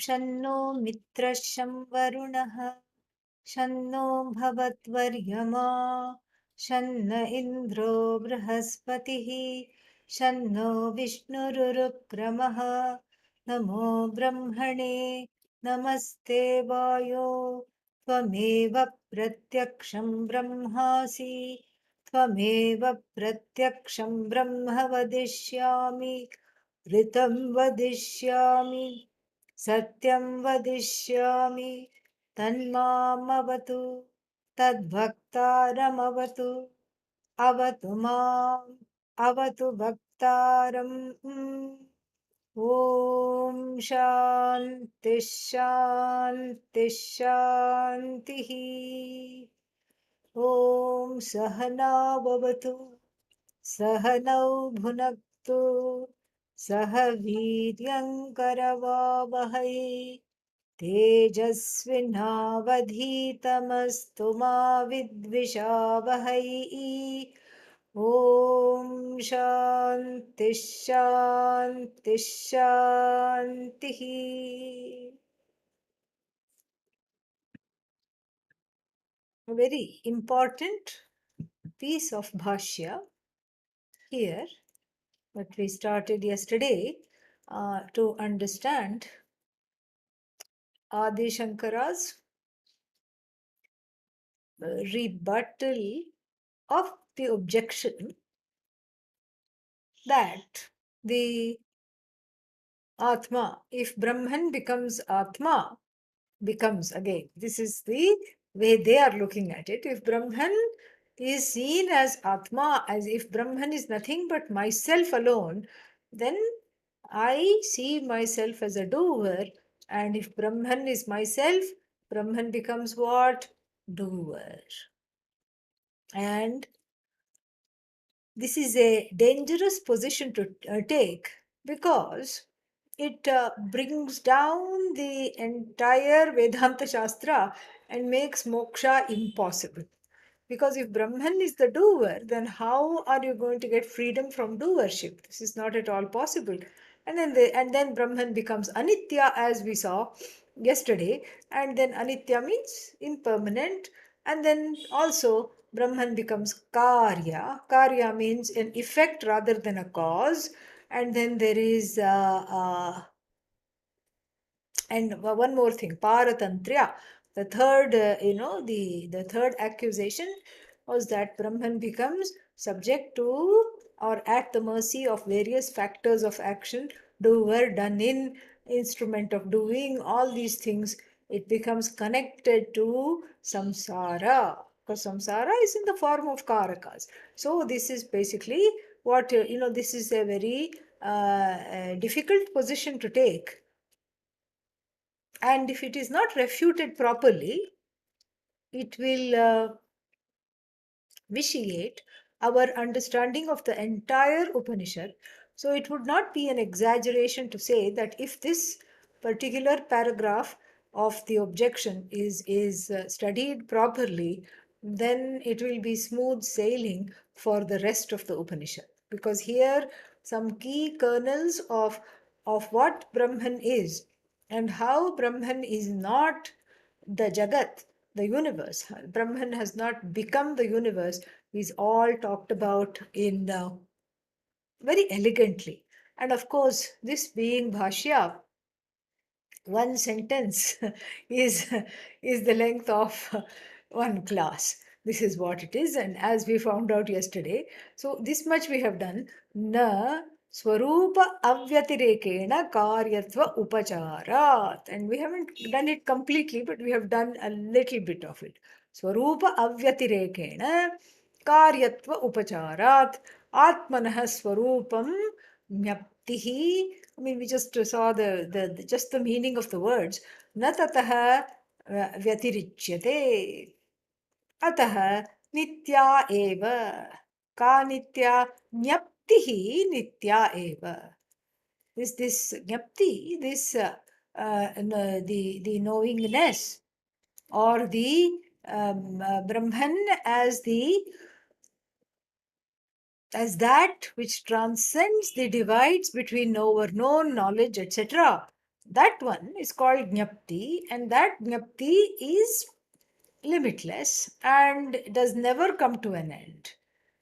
शन्नो मित्रः शं वरुणः शन्नो भवद्वर्यमा शन्न इन्द्रो बृहस्पतिः शन्नो विष्णुरुरुक्रमः नमो ब्रह्मणे नमस्ते वायो त्वमेव प्रत्यक्षं ब्रह्मासि त्वमेव प्रत्यक्षं ब्रह्म वदिष्यामि ऋतं वदिष्यामि सत्यं वदिष्यामि तन्मामवतु तद्भक्तारमवतु अवतु माम् अवतु भक्तारम् ॐ शान्ति शान्ति शान्तिः ॐ सहना भवतु सहनौ भुनक्तु सह वीर्यङ्करवावहै तेजस्विनावधीतमस्तु मा विद्विषावहै ॐ शान्ति शान्ति शान्तिः A very important piece of Bhashya here that we started yesterday to understand Adi Shankara's rebuttal of the objection that the Atma, if Brahman becomes Atma, becomes again. This is the way they are looking at it. If Brahman is seen as Atma, as if Brahman is nothing but myself alone, then I see myself as a doer. And if Brahman is myself, Brahman becomes what? Doer. And this is a dangerous position to take because it brings down the entire Vedanta Shastra and makes moksha impossible. Because if Brahman is the doer, then how are you going to get freedom from doership? This is not at all possible. And then Brahman becomes Anitya, as we saw yesterday, and then Anitya means impermanent, and then also Brahman becomes Karya. Karya means an effect rather than a cause, and then there is and one more thing, Paratantriya. The third, the third accusation was that Brahman becomes subject to or at the mercy of various factors of action, doer, done in, instrument of doing, all these things. It becomes connected to samsara because samsara is in the form of karakas. So this is basically what, this is a very difficult position to take, and if it is not refuted properly, it will vitiate our understanding of the entire Upanishad. So it would not be an exaggeration to say that if this particular paragraph of the objection is studied properly, then it will be smooth sailing for the rest of the Upanishad. Because here some key kernels of what Brahman is and how Brahman is not the Jagat, the universe. Brahman has not become the universe, is all talked about in very elegantly. And of course, this being Bhashya, one sentence is the length of one class. This is what it is, and as we found out yesterday, so this much we have done. Na swarupa avyatirekena karyatva upacharat, and we haven't done it completely, but we have done a little bit of it. Swarupa avyatirekena karyatva upacharat atmanah swarupam myaptihi. I mean, we just saw the just the meaning of the words. Na tataha vyatirichyate. Ataha nitya eva. Ka nitya nyaptihi nitya eva. This nyapti, this the knowingness or the Brahman as that which transcends the divides between knower, known, knowledge, etc. That one is called Jnapti, and that Jnapti is limitless and does never come to an end.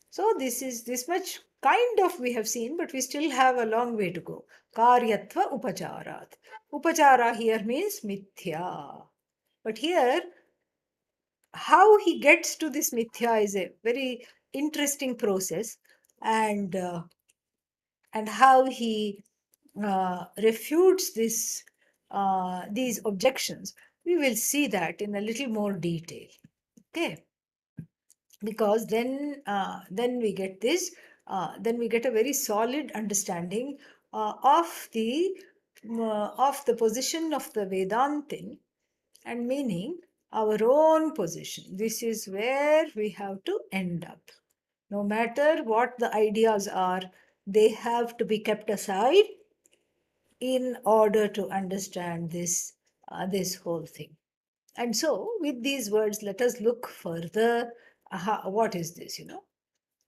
So this much kind of we have seen, but we still have a long way to go. Karyatva upacharat. Upachara here means mithya. But here, how he gets to this mithya is a very interesting process, and how he refutes these objections. We will see that in a little more detail. Okay, because then we get this, then we get a very solid understanding of the position of the Vedantin, and meaning our own position. This is where we have to end up. No matter what the ideas are, they have to be kept aside in order to understand this whole thing. And so, with these words, let us look further. What is this?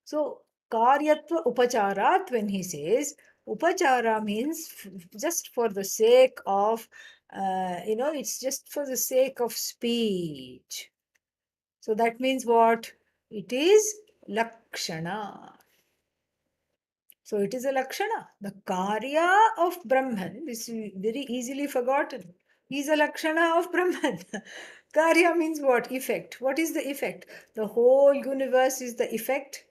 So, karyatva upacharat, when he says upachara means just for the sake of, it's just for the sake of speech. So that means what? It is lakshana. So it is a lakshana. The karya of Brahman, this is very easily forgotten. He is a lakshana of Brahman. Karya means what? Effect. What is the effect? The whole universe is the effect.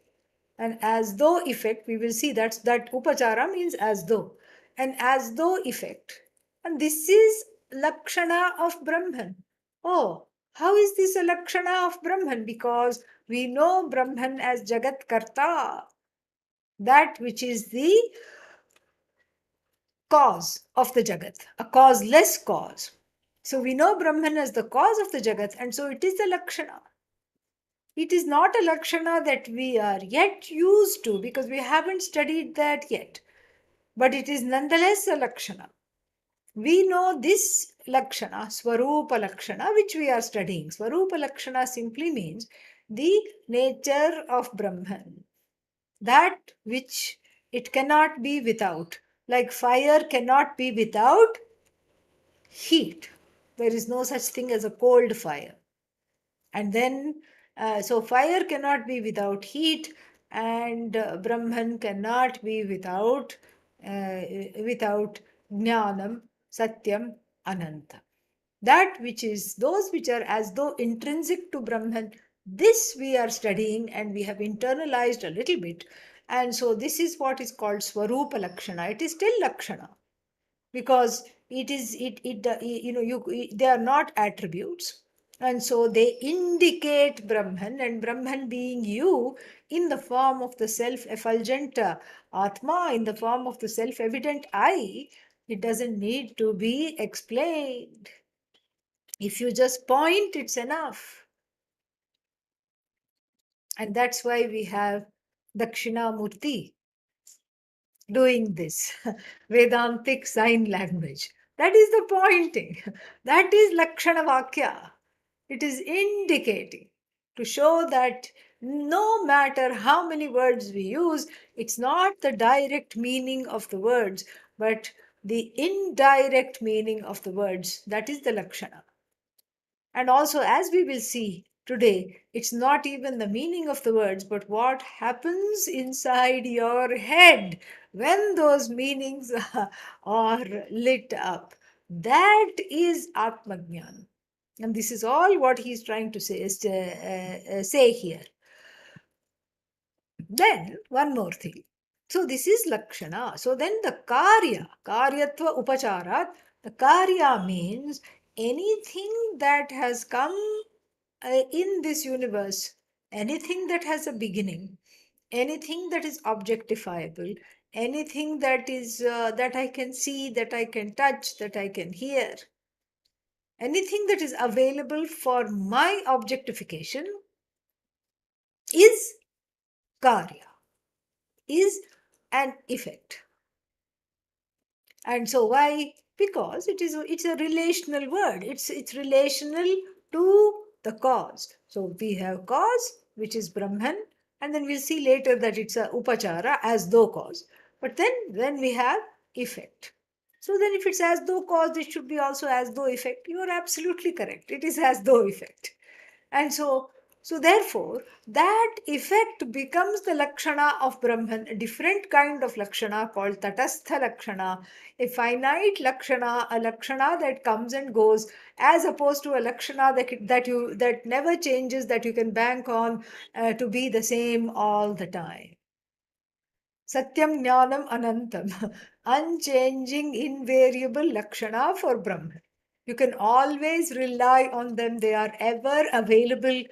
And as though effect, we will see that upachara means as though. And as though effect. And this is lakshana of Brahman. Oh, how is this a lakshana of Brahman? Because we know Brahman as Jagat Karta, that which is the cause of the Jagat, a causeless cause. So we know Brahman as the cause of the Jagat, and so it is the Lakshana. It is not a Lakshana that we are yet used to because we haven't studied that yet, but it is nonetheless a Lakshana. We know this Lakshana, Swarupa Lakshana, which we are studying. Swarupa Lakshana simply means the nature of Brahman, that which it cannot be without. Like fire cannot be without heat. There is no such thing as a cold fire. And then, so fire cannot be without heat, and Brahman cannot be without Jnanam, Satyam, Ananta. That which is, those which are as though intrinsic to Brahman, this we are studying and we have internalized a little bit. And so this is what is called Swarupa Lakshana. It is still Lakshana because it is they are not attributes, and so they indicate Brahman, and Brahman being you in the form of the self-effulgent Atma, in the form of the self-evident I. It doesn't need to be explained. If you just point, it's enough. And that's why we have Dakshinamurti doing this Vedantic sign language. That is the pointing. That is Lakshana Vakya. It is indicating to show that no matter how many words we use, it's not the direct meaning of the words, but the indirect meaning of the words. That is the Lakshana. And also, as we will see today, it's not even the meaning of the words, but what happens inside your head when those meanings are lit up. That is Atmajnana. And this is all what he's trying to say here. Then, one more thing. So, this is Lakshana. So, then the Karyatva Upacharat, the Karya means anything that has come in this universe, anything that has a beginning, anything that is objectifiable, anything that is that I can see, that I can touch, that I can hear, anything that is available for my objectification is Karya, is an effect. And so why? Because it's a relational word. It's relational to the cause. So we have cause, which is Brahman, and then we'll see later that it's a upachara as though cause. But then we have effect. So then if it's as though cause, it should be also as though effect. You are absolutely correct. It is as though effect. And so therefore, that effect becomes the Lakshana of Brahman, a different kind of Lakshana called Tatastha Lakshana, a finite Lakshana, a Lakshana that comes and goes, as opposed to a Lakshana that never changes, that you can bank on to be the same all the time. Satyam Jnanam Anantam, unchanging, invariable Lakshana for Brahman. You can always rely on them. They are ever available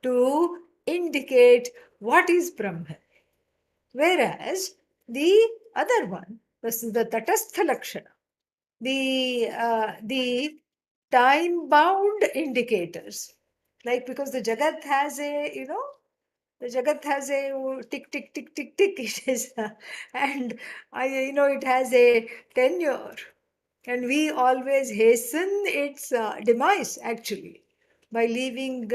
to indicate what is Brahman. Whereas the other one, this is the Tatastha Lakshana, the time bound indicators. Like, because the Jagat has the Jagat has a tick, tick, tick, tick, tick. It is, and it has a tenure, and we always hasten its demise actually by leaving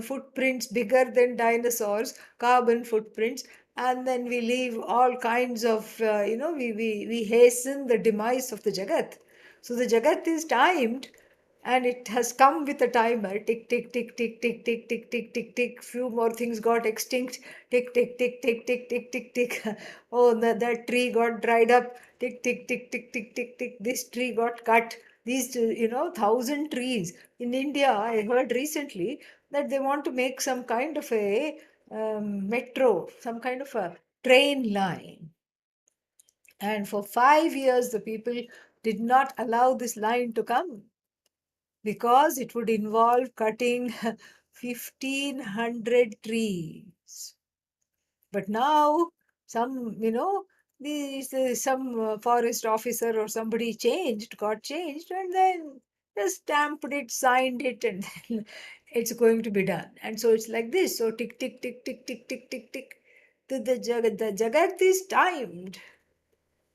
footprints bigger than dinosaurs, carbon footprints, and then we leave all kinds of, we hasten the demise of the Jagat. So the Jagat is timed, and it has come with a timer. Tick, tick, tick, tick, tick, tick, tick, tick, tick, tick. Few more things got extinct. Tick, tick, tick, tick, tick, tick, tick, tick. Oh, that tree got dried up. Tick, tick, tick, tick, tick, tick, tick. This tree got cut. These, 1,000 trees. In India, I heard recently that they want to make some kind of a metro, some kind of a train line. And for 5 years, the people did not allow this line to come because it would involve cutting 1,500 trees. But now, some forest officer or somebody got changed, and then just stamped it, signed it, and then it's going to be done. And so it's like this. So tick, tick, tick, tick, tick, tick, tick, tick. The Jagat is timed,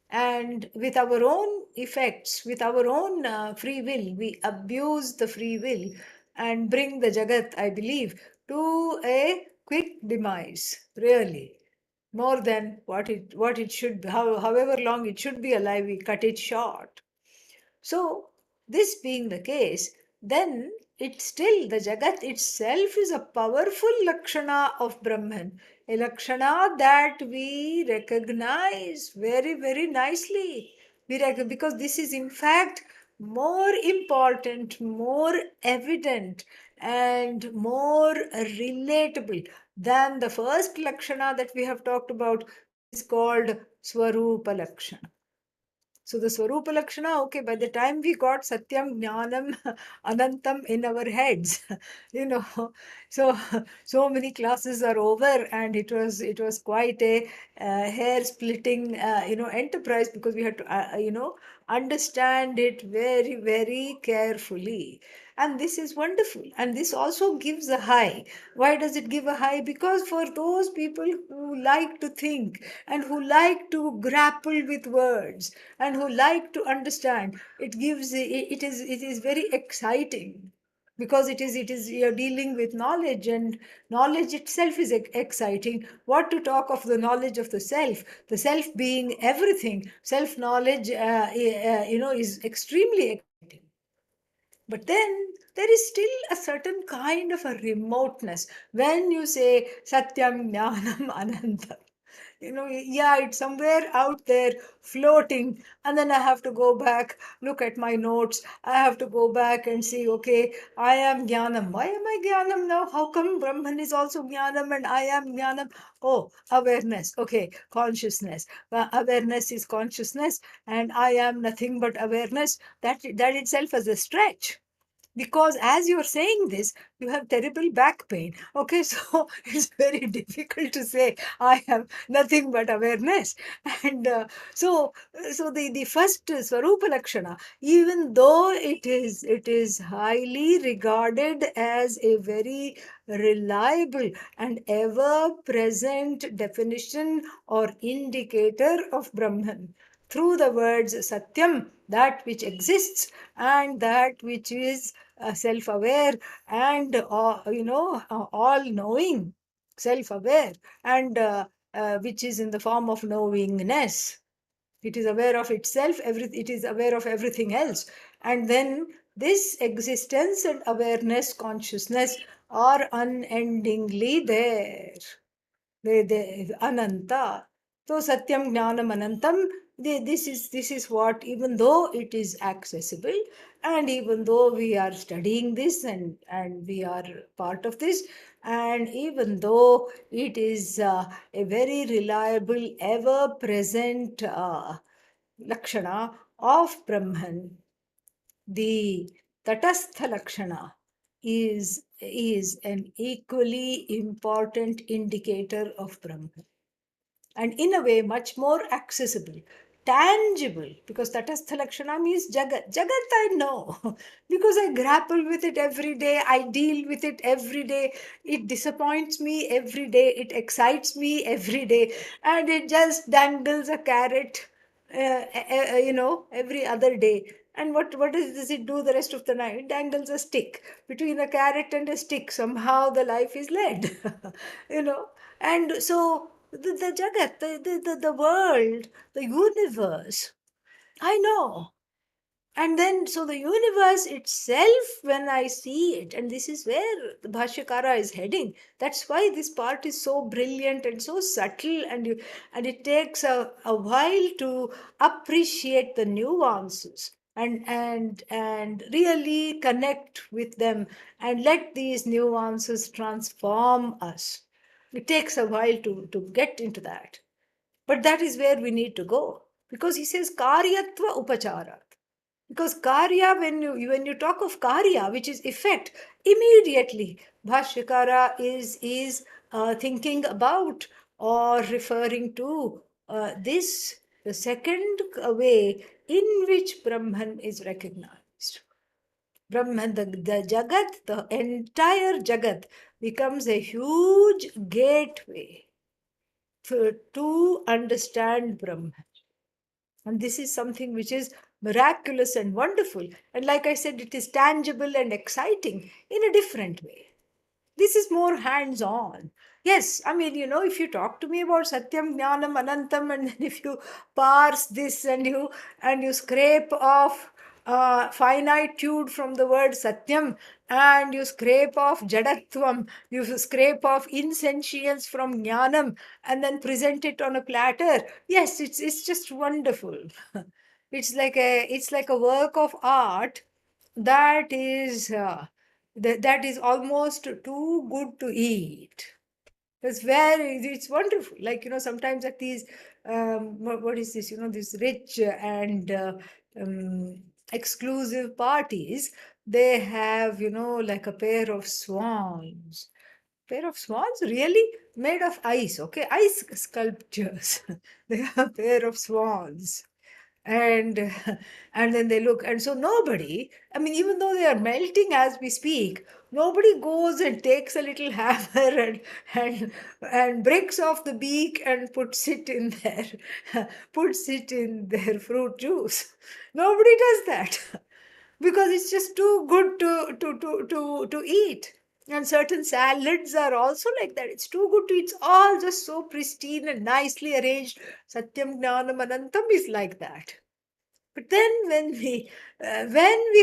and with our own effects, with our own free will, we abuse the free will and bring the Jagat, I believe, to a quick demise, really. More than what it should be, however long it should be alive, we cut it short. So, this being the case, then it still, the Jagat itself is a powerful Lakshana of Brahman, a Lakshana that we recognize very, very nicely. Because this is in fact more important, more evident, and more relatable than the first Lakshana that we have talked about, which is called Swarupa Lakshana. So the Swarupa Lakshana, okay, by the time we got Satyam, Jnanam, Anantam in our heads, you know, so so many classes are over, and it was quite a hair splitting enterprise, because we had to understand it very, very carefully. And this is wonderful. And this also gives a high. Why does it give a high? Because for those people who like to think and who like to grapple with words and who like to understand, it is very exciting, because it is you're dealing with knowledge, and knowledge itself is exciting. What to talk of the knowledge of the self being everything. Self knowledge is extremely exciting. But then there is still a certain kind of a remoteness when you say Satyam Jnanam Anantam. Yeah, it's somewhere out there floating, and then I have to go back, look at my notes. I have to go back and see, okay, I am Jnanam. Why am I Jnanam now? How come Brahman is also Jnanam and I am Jnanam? Oh, awareness. Okay, consciousness. Awareness is consciousness, and I am nothing but awareness. That itself is a stretch, because as you're saying this, you have terrible back pain. Okay, so it's very difficult to say I have nothing but awareness. And so the first Swarupa Lakshana, even though it is highly regarded as a very reliable and ever present definition or indicator of Brahman, through the words Satyam, that which exists, and that which is self-aware, and all-knowing, self-aware, and which is in the form of knowingness. It is aware of itself, it is aware of everything else. And then this existence and awareness, consciousness are unendingly there. They Ananta. So Satyam Jnanam Anantam, this is what, even though it is accessible, and even though we are studying this, and we are part of this, and even though it is a very reliable, ever present Lakshana of Brahman, the Tatastha Lakshana is an equally important indicator of Brahman, and in a way much more accessible, tangible, because Tatastha Lakshana means Jagat. Jagat I know because I grapple with it every day, I deal with it every day. It disappoints me every day, it excites me every day, and it just dangles a carrot, every other day. And does it do the rest of the night? It dangles a stick. Between a carrot and a stick, somehow the life is led. you know. And so the Jagat, the world, the universe, I know. And then, so the universe itself, when I see it, and this is where the Bhashyakara is heading. That's why this part is so brilliant and so subtle, and it takes a while to appreciate the nuances, and really connect with them, and let these nuances transform us. It takes a while to get into that. But that is where we need to go. Because he says karyatva upachara. Because karya, when you talk of karya, which is effect, immediately Bhashyakara is thinking about or referring to this, the second way in which Brahman is recognized. Brahman, the Jagat, the entire Jagat becomes a huge gateway to understand Brahman. And this is something which is miraculous and wonderful. And like I said, it is tangible and exciting in a different way. This is more hands on. Yes, I mean, if you talk to me about Satyam, Jnanam, Anantam, and then if you parse this, and you scrape off finitude from the word Satyam, and you scrape off Jadatvam, you scrape off insentience from Jnanam, and then present it on a platter. Yes, it's just wonderful. It's like a work of art that is that is almost too good to eat. It's wonderful. Like, sometimes at these, what is this, these rich and exclusive parties, they have, like a pair of swans. Pair of swans, really? Made of ice, okay? Ice sculptures. They have a pair of swans. And and then they look, and so nobody, I mean, even though they are melting as we speak, nobody goes and takes a little hammer and breaks off the beak and puts it in their fruit juice. Nobody does that. Because it's just too good to eat. And certain salads are also like that. It's too good to eat. It's all just so pristine and nicely arranged. Satyam Jnanam Anantam is like that. But then when we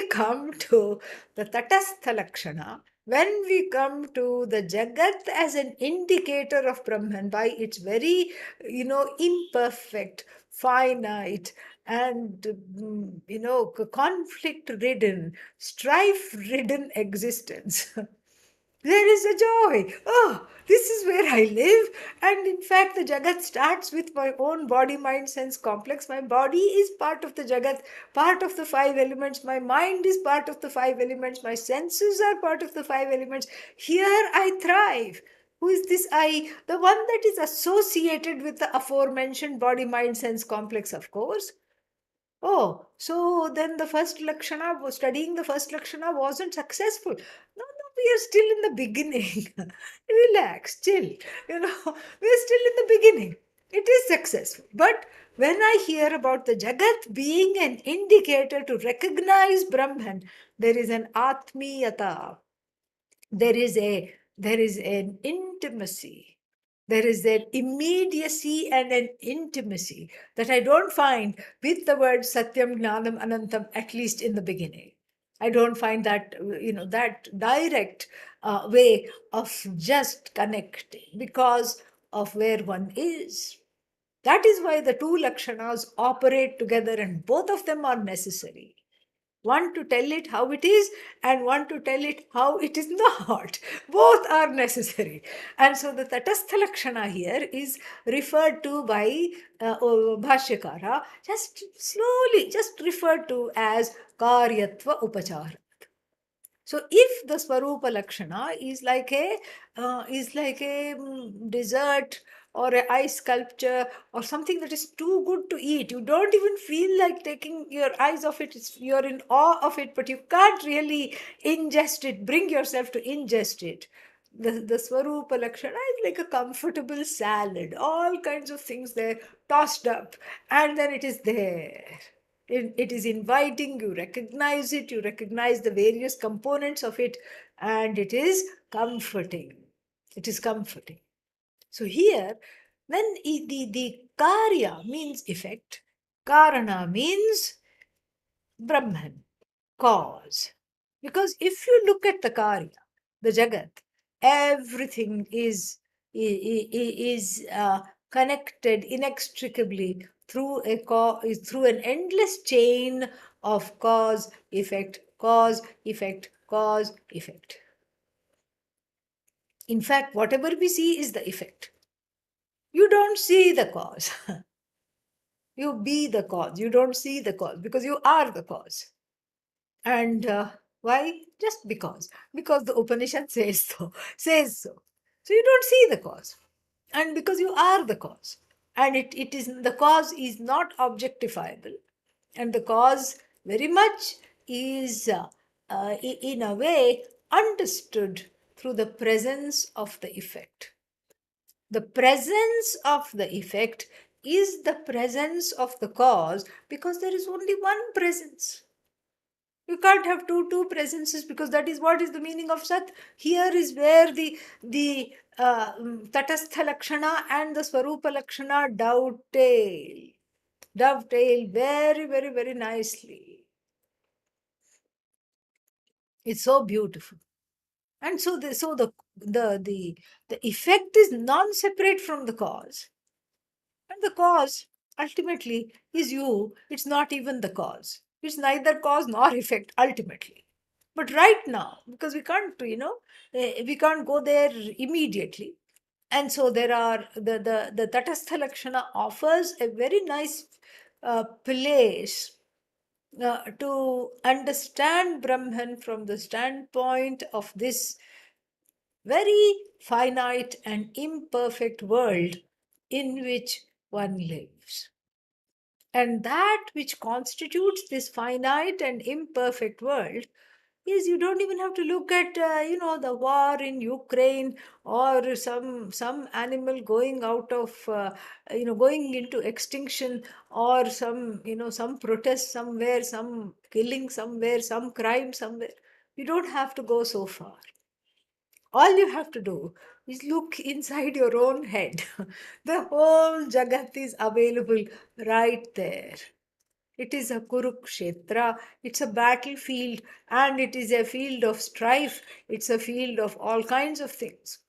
come to the Tatastha Lakshana, when we come to the Jagat as an indicator of Brahman by its very, imperfect, finite, and, conflict-ridden, strife-ridden existence, there is a joy. Oh, this is where I live. And in fact, the Jagat starts with my own body, mind, sense complex. My body is part of the Jagat, part of the five elements. My mind is part of the five elements. My senses are part of the five elements. Here I thrive. Who is this I? The one that is associated with the aforementioned body, mind, sense complex, of course. Oh, so then the first Lakshana, studying the first Lakshana wasn't successful. No, no, we are still in the beginning. Relax, chill. We are still in the beginning. It is successful. But when I hear about the Jagat being an indicator to recognize Brahman, there is an Atmiyata. There is an intimacy. There is an immediacy and an intimacy that I don't find with the word Satyam, Gnanam, Anantam, at least in the beginning. I don't find that, that direct way of just connecting because of where one is. That is why the two Lakshanas operate together and both of them are necessary. One to tell it how it is, and one to tell it how it is not. Both are necessary. And so the Tatastha Lakshana here is referred to by Bhashyakara, just slowly, just referred to as Karyatva Upachara. So if the Swarupa Lakshana is like a dessert or a ice sculpture or something that is too good to eat, you don't even feel like taking your eyes off it. You're in awe of it, but you can't really ingest it, bring yourself to ingest it. The Swarupa Lakshana is like a comfortable salad, all kinds of things there tossed up, and then it is there. It is inviting, you recognize the various components of it, and it is comforting. It is comforting. So here, when the karya means effect, karana means Brahman, cause. Because if you look at the karya, the jagat, everything is connected inextricably through through an endless chain of cause, effect, cause, effect, cause, effect. In fact, whatever we see is the effect. You don't see the cause. You be the cause. You don't see the cause because you are the cause. And why? Just because. Because the Upanishad says so. Says so. So you don't see the cause. And because you are the cause. And it is the cause is not objectifiable. And the cause very much is in a way understood through the presence of the effect. The presence of the effect is the presence of the cause because there is only one presence. You can't have two presences because that is what is the meaning of Sat. Here is where the Tatastha Lakshana and the Swarupa Lakshana dovetail very, very, very nicely. It's so beautiful. And so the effect is non-separate from the cause. And the cause ultimately is you. It's not even the cause. It's neither cause nor effect ultimately. But right now, because we can't, we can't go there immediately. And so there are the Tatastha Lakshana offers a very nice place to understand Brahman from the standpoint of this very finite and imperfect world in which one lives. And that which constitutes this finite and imperfect world is you don't even have to look at the war in Ukraine or some animal going out of going into extinction or some protest somewhere, some killing somewhere, some crime somewhere. You don't have to go so far. All you have to do is look inside your own head. The whole Jagat is available right there. It is a Kurukshetra, it's a battlefield, and it is a field of strife. It's a field of all kinds of things.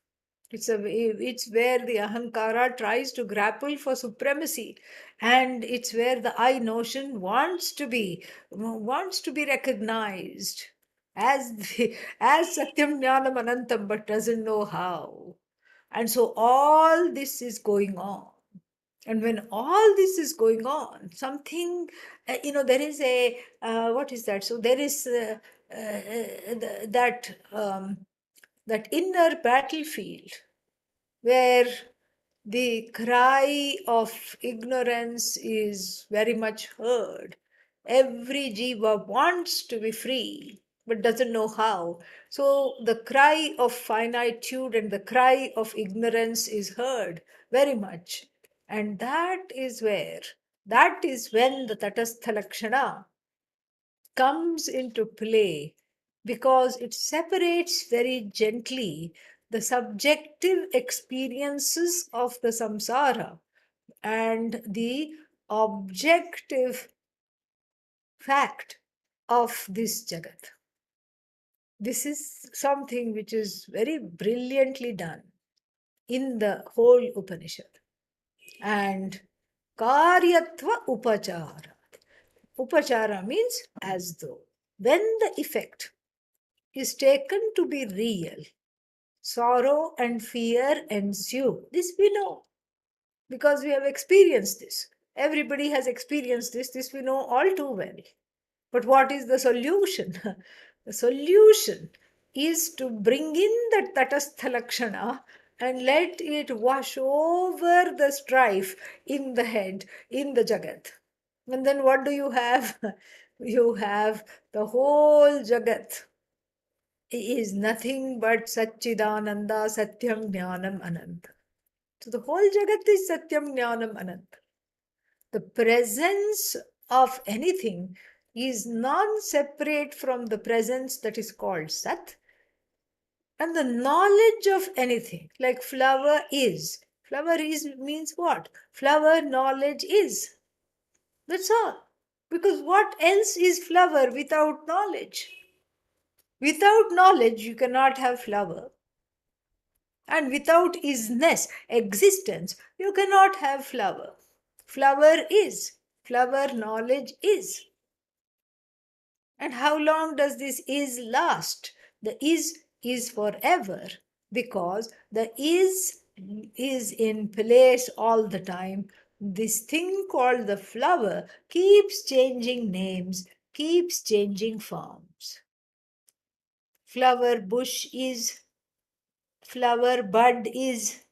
It's where the Ahankara tries to grapple for supremacy, and it's where the I notion wants to be recognized as Satyam Jnanam Anantam, but doesn't know how. And so all this is going on. And when all this is going on, something, there is what is that? So there is that inner battlefield where the cry of ignorance is very much heard. Every jiva wants to be free but doesn't know how. So the cry of finitude and the cry of ignorance is heard very much. And that is when the Tatastha Lakshana comes into play because it separates very gently the subjective experiences of the samsara and the objective fact of this Jagat. This is something which is very brilliantly done in the whole Upanishad. And Karyatva Upachara. Upachara means as though. When the effect is taken to be real, sorrow and fear ensue. This we know because we have experienced this. Everybody has experienced this. This we know all too well. But what is the solution? The solution is to bring in that tatastha lakshana and let it wash over the strife in the head, in the jagat. And then what do you have? You have the whole jagat is nothing but Satchidananda, Satyam, Jnanam, Ananta. So the whole jagat is Satyam, Jnanam, Ananta. The presence of anything is non-separate from the presence that is called Sat. And the knowledge of anything, like flower is. Flower is means what? Flower knowledge is. That's all. Because what else is flower without knowledge? Without knowledge, you cannot have flower. And without isness, existence, you cannot have flower. Flower is. Flower knowledge is. And how long does this is last? The is forever because the is in place all the time. This thing called the flower keeps changing names, keeps changing forms. Flower bush is, flower bud is,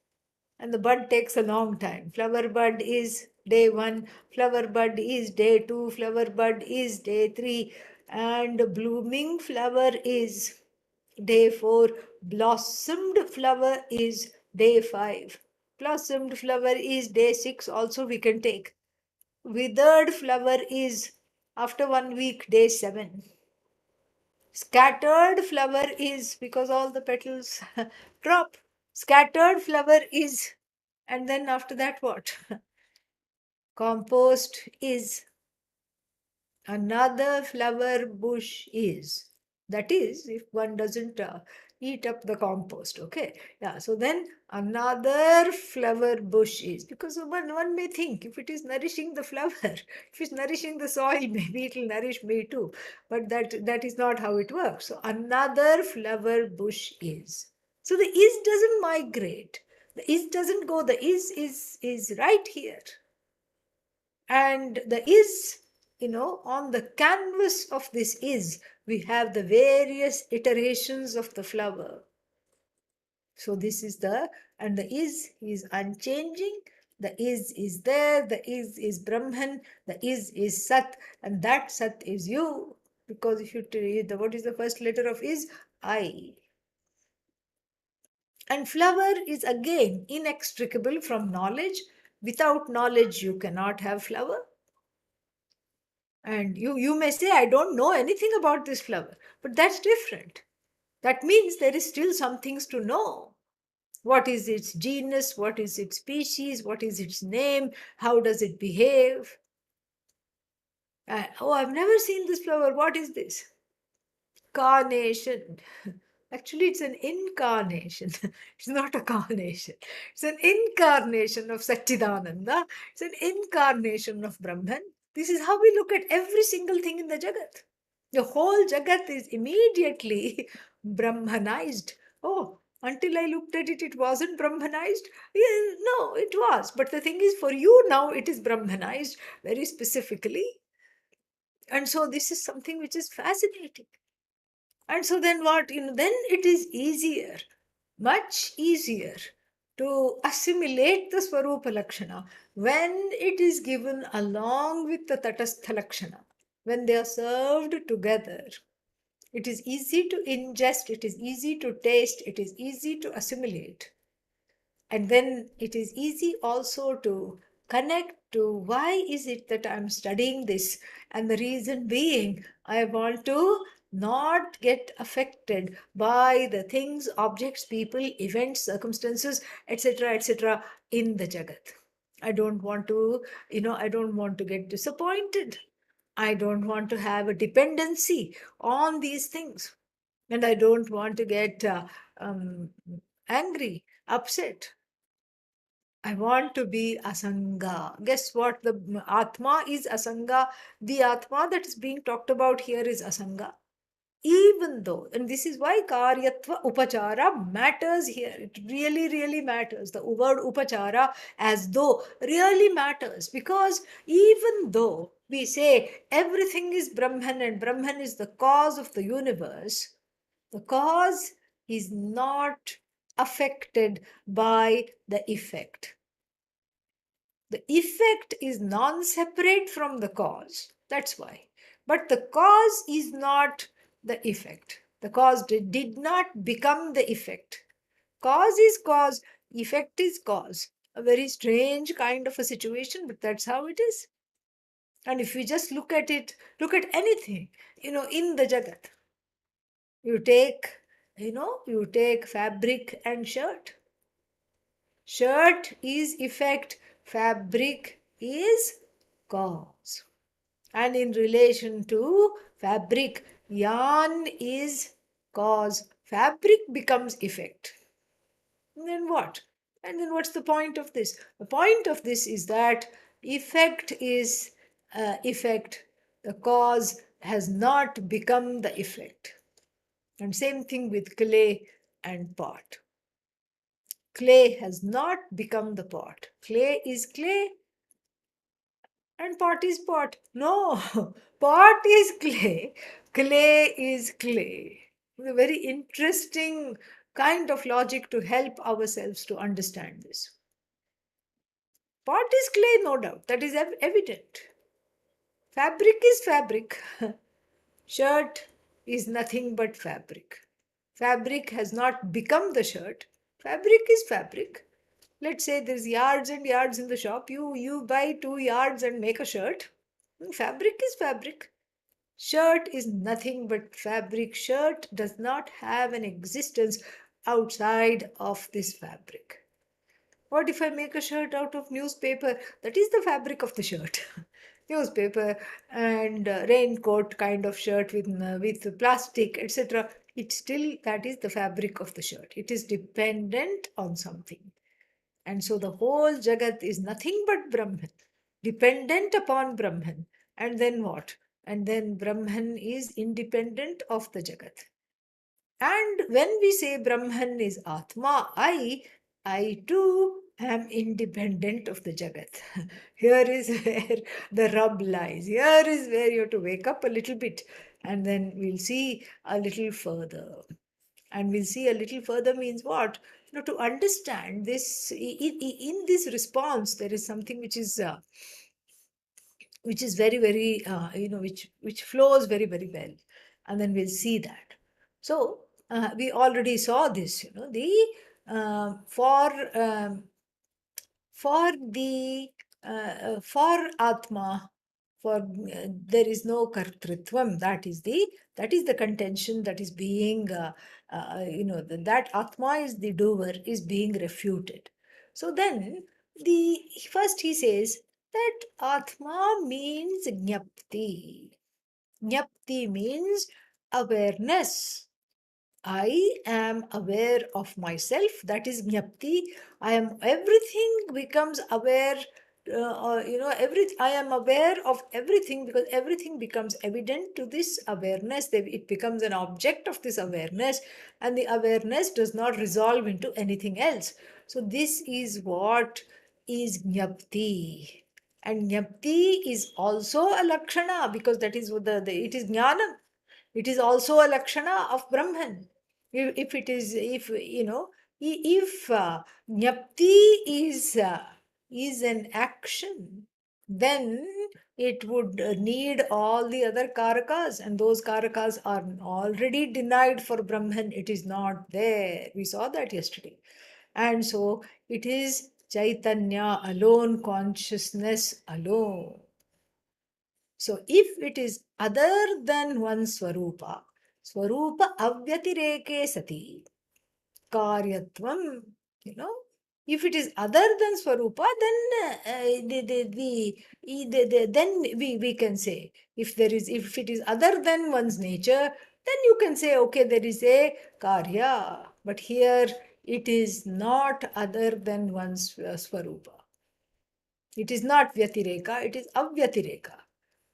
and the bud takes a long time. Flower bud is day 1, flower bud is day 2, flower bud is day 3, and blooming flower is day 4, blossomed flower is day 5, blossomed flower is day 6, also we can take. Withered flower is after 1 week, day 7. Scattered flower is because all the petals drop. Scattered flower is, and then after that, what? Compost is. Another flower bush is. That is, if one doesn't eat up the compost, okay? Yeah, so then another flower bush is. Because one may think if it is nourishing the flower, if it's nourishing the soil, maybe it will nourish me too. But that is not how it works. So another flower bush is. So the is doesn't migrate. The is doesn't go. The is right here. And the is, on the canvas of this is, we have the various iterations of the flower. So this is and the is unchanging. The is there. The is Brahman. The is Sat. And that Sat is you. Because if you what is the first letter of is? I. And flower is again inextricable from knowledge. Without knowledge, you cannot have flower. And you may say, I don't know anything about this flower, but that's different. That means there is still some things to know. What is its genus? What is its species? What is its name? How does it behave? Oh, I've never seen this flower. What is this? Carnation. Actually, it's an incarnation. It's not a carnation. It's an incarnation of Satchidananda. It's an incarnation of Brahman. This is how we look at every single thing in the Jagat. The whole Jagat is immediately Brahmanized. Oh, until I looked at it, it wasn't Brahmanized. Yeah, no, it was. But the thing is, for you now, it is Brahmanized very specifically. And so this is something which is fascinating. And so then what? Then it is easier, much easier to assimilate the Swarupa Lakshana when it is given along with the Tatastha Lakshana. When they are served together, it is easy to ingest, it is easy to taste, it is easy to assimilate. And then it is easy also to connect to why is it that I'm studying this? And the reason being, I want to not get affected by the things, objects, people, events, circumstances, etc., etc. in the Jagat. I don't want to, I don't want to get disappointed. I don't want to have a dependency on these things. And I don't want to get um, angry, upset. I want to be Asanga. Guess what? The Atma is Asanga. The Atma that is being talked about here is Asanga. Even though, and this is why Karyatva Upachara matters here. It really, really matters. The word Upachara as though really matters, because even though we say everything is Brahman and Brahman is the cause of the universe, the cause is not affected by the effect. The effect is non-separate from the cause. That's why. But the cause is not the effect. The cause did not become the effect. Cause is cause, effect is cause. A very strange kind of a situation, but that's how it is. And if we just look at it, look at anything, in the Jagat. You take, you take fabric and shirt. Shirt is effect, fabric is cause. And in relation to fabric, yarn is cause, fabric becomes effect. And then what? And then what's the point of this? The point of this is that effect is effect. The cause has not become the effect. And same thing with clay and pot. Clay has not become the pot. Clay is clay and pot is pot. No, pot is clay. Clay is clay. A very interesting kind of logic to help ourselves to understand this. Pot is clay, no doubt. That is evident. Fabric is fabric. Shirt is nothing but fabric. Fabric has not become the shirt. Fabric is fabric. Let's say there's yards and yards in the shop. You buy 2 yards and make a shirt. Fabric is fabric. Shirt is nothing but fabric. Shirt does not have an existence outside of this fabric. What if I make a shirt out of newspaper? That is the fabric of the shirt. Newspaper and raincoat kind of shirt with plastic, etc. It still, that is the fabric of the shirt. It is dependent on something. And so the whole Jagat is nothing but Brahman, dependent upon Brahman. And then what? And then Brahman is independent of the Jagat. And when we say Brahman is Atma, I too am independent of the Jagat. Here is where the rub lies. Here is where you have to wake up a little bit, and then we'll see a little further. And we'll see a little further means what? To understand this, in this response, there is something which is very, very, which flows very, very well. And then we'll see that. So we already saw this, the for the for Atma, for there is no kartritvam. That is the contention that is being that Atma is the doer is being refuted. So then the first he says that Atma means jnapti. Jnapti means awareness. I am aware of myself. That is jnapti. Everything becomes aware. I am aware of everything because everything becomes evident to this awareness. It becomes an object of this awareness, and the awareness does not resolve into anything else. So this is what is jnapti. And jnapti is also a lakshana because that is what it is jnanam. It is also a lakshana of Brahman. If it is, if if jnapti is an action, then it would need all the other karakas, and those karakas are already denied for Brahman. It is not there. We saw that yesterday. And so it is Chaitanya alone, consciousness alone. So if it is other than one Swarupa, Swarupa avyatireke sati karyatvam, you know. If it is other than Swarupa, then then we can say, if it is other than one's nature, then you can say, okay, there is a Karya. But here it is not other than one's Swarupa. It is not Vyatireka, it is Avyatireka.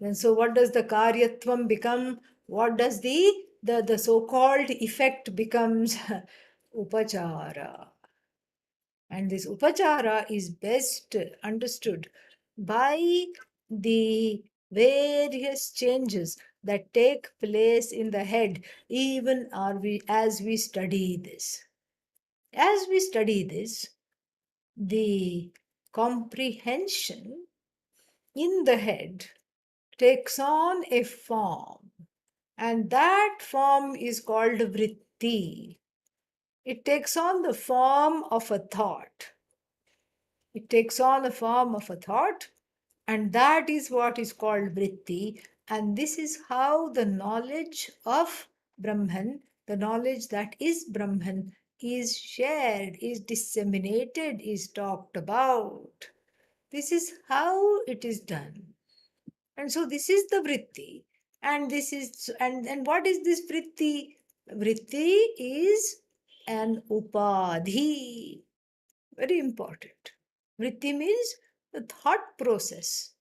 And so what does the Karyatvam become? What does the so-called effect becomes? Upachara. And this upachara is best understood by the various changes that take place in the head, even as we study this. As we study this, the comprehension in the head takes on a form, and that form is called vritti. It takes on the form of a thought. It takes on the form of a thought, and that is what is called vritti. And this is how the knowledge of Brahman, the knowledge that is Brahman, is shared, is disseminated, is talked about. This is how it is done. And so this is the vritti. And what is this vritti? Vritti is an upadhi. Very important. Vritti means the thought process.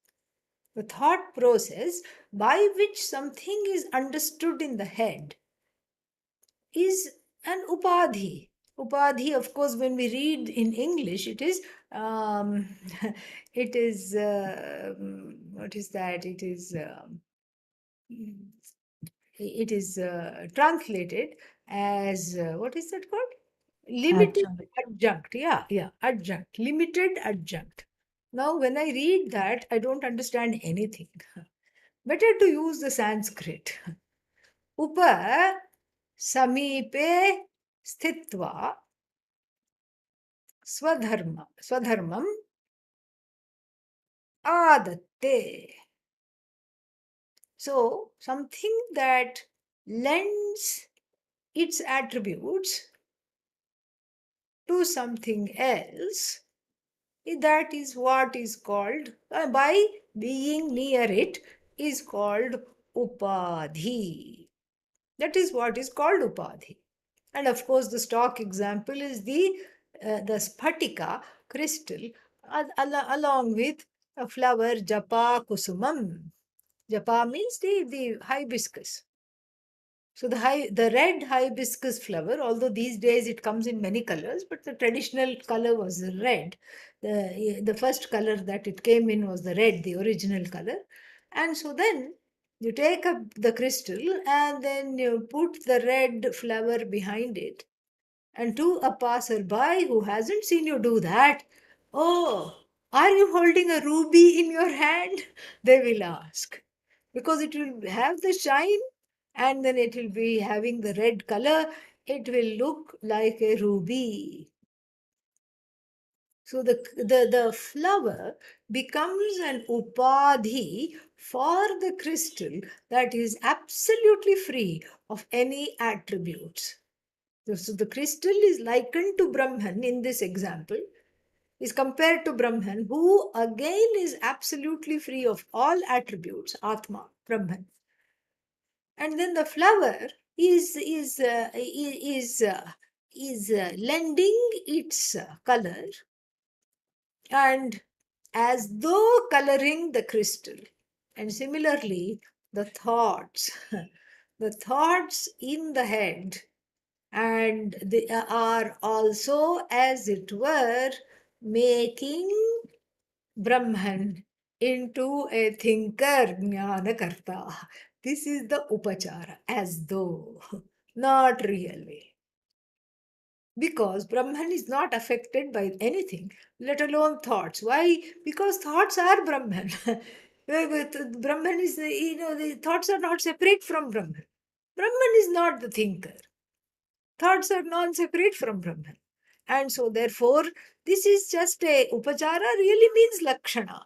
The thought process by which something is understood in the head is an upadhi. Upadhi, of course, when we read in English, it is it is what is that? It is translated as what is that called? Limited Adjunct. adjunct. Yeah, adjunct. Limited adjunct. Now, when I read that, I don't understand anything. Better to use the Sanskrit. Upa samipe sthitva swadharmam adatte. So, something that lends its attributes to something else, that is what is called, by being near it, is called upadhi. That is what is called upadhi. And of course, the stock example is the sphatika crystal, along with a flower japa kusumam. Japa means the hibiscus. So the red hibiscus flower, although these days it comes in many colors, but the traditional color was red. The first color that it came in was the red, the original color. And so then you take up the crystal and then you put the red flower behind it. And to a passerby who hasn't seen you do that, oh, are you holding a ruby in your hand? They will ask. Because it will have the shine and then it will be having the red color. It will look like a ruby. So the flower becomes an upadhi for the crystal that is absolutely free of any attributes. So the crystal is likened to Brahman in this example, is compared to Brahman, who again is absolutely free of all attributes, Atma, Brahman. And then the flower is lending its color, and as though coloring the crystal. And similarly, the thoughts, the thoughts in the head, and they are also, as it were, making Brahman into a thinker, Jnanakarta. This is the upachara, as though, not really. Because Brahman is not affected by anything, let alone thoughts. Why? Because thoughts are Brahman. Brahman is, the thoughts are not separate from Brahman. Brahman is not the thinker. Thoughts are non-separate from Brahman. And so therefore, this is just a upachara really means lakshana.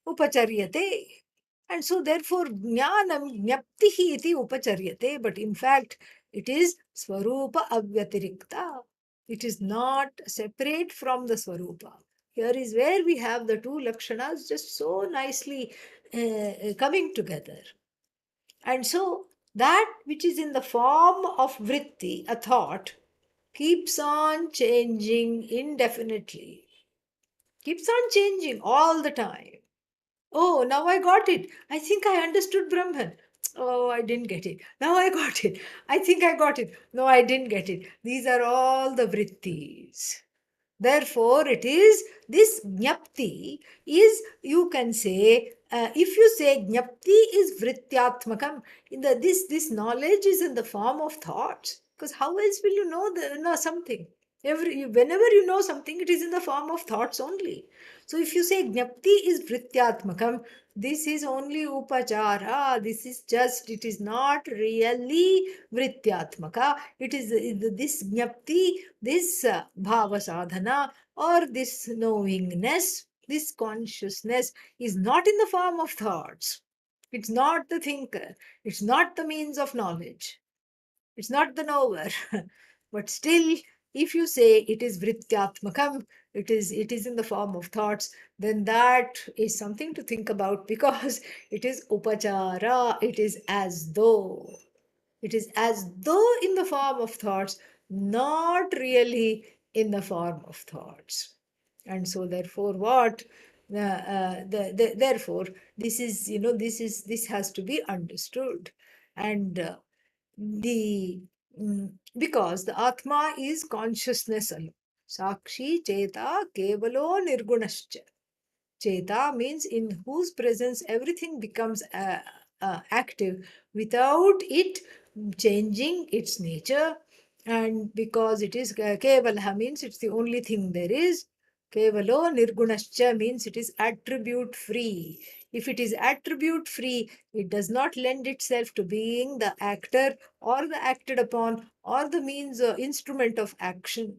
Upacharyate. And so therefore jnanam jnaptihi iti upacharyate, but in fact it is swarupa avyatirikta. It is not separate from the swarupa. Here is where we have the two lakshanas just so nicely coming together. And so that which is in the form of vritti, a thought, keeps on changing indefinitely, keeps on changing all the time. Oh, now I got it. I think I understood Brahman. Oh, I didn't get it. Now I got it. I think I got it. No, I didn't get it. These are all the vrittis. Therefore, it is this jnapti is, you can say, if you say jnapti is vrityatmakam, this knowledge is in the form of thoughts. Because how else will you know something? Whenever you know something, it is in the form of thoughts only. So if you say jnapti is vrityatmakam, this is only upachara. This is just, it is not really vrityatmaka. It is this jnapti, this bhava sadhana, or this knowingness, this consciousness is not in the form of thoughts. It's not the thinker. It's not the means of knowledge. It's not the knower. But still, if you say it is vrityatmakam, it is in the form of thoughts, then that is something to think about, because it is upachara. It is as though. It is as though in the form of thoughts, not really in the form of thoughts. And so, therefore, what? Therefore, this is, this has to be understood. And the because the Atma is consciousness alone. Sakshi Cheta Kevalo Nirgunascha. Cheta means in whose presence everything becomes active without it changing its nature. And because it is Kevalha means it's the only thing there is. Kevalo Nirgunascha means it is attribute free. If it is attribute free, it does not lend itself to being the actor or the acted upon or the means or instrument of action.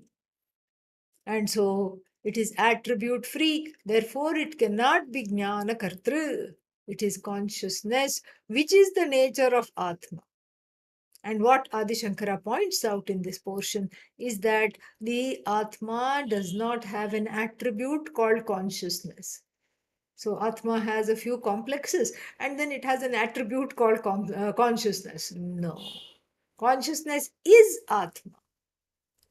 And so it is attribute free, therefore it cannot be jnana kartru. It is consciousness, which is the nature of Atma. And what Adi Shankara points out in this portion is that the Atma does not have an attribute called consciousness. So Atma has a few complexes and then it has an attribute called consciousness. No. Consciousness is Atma.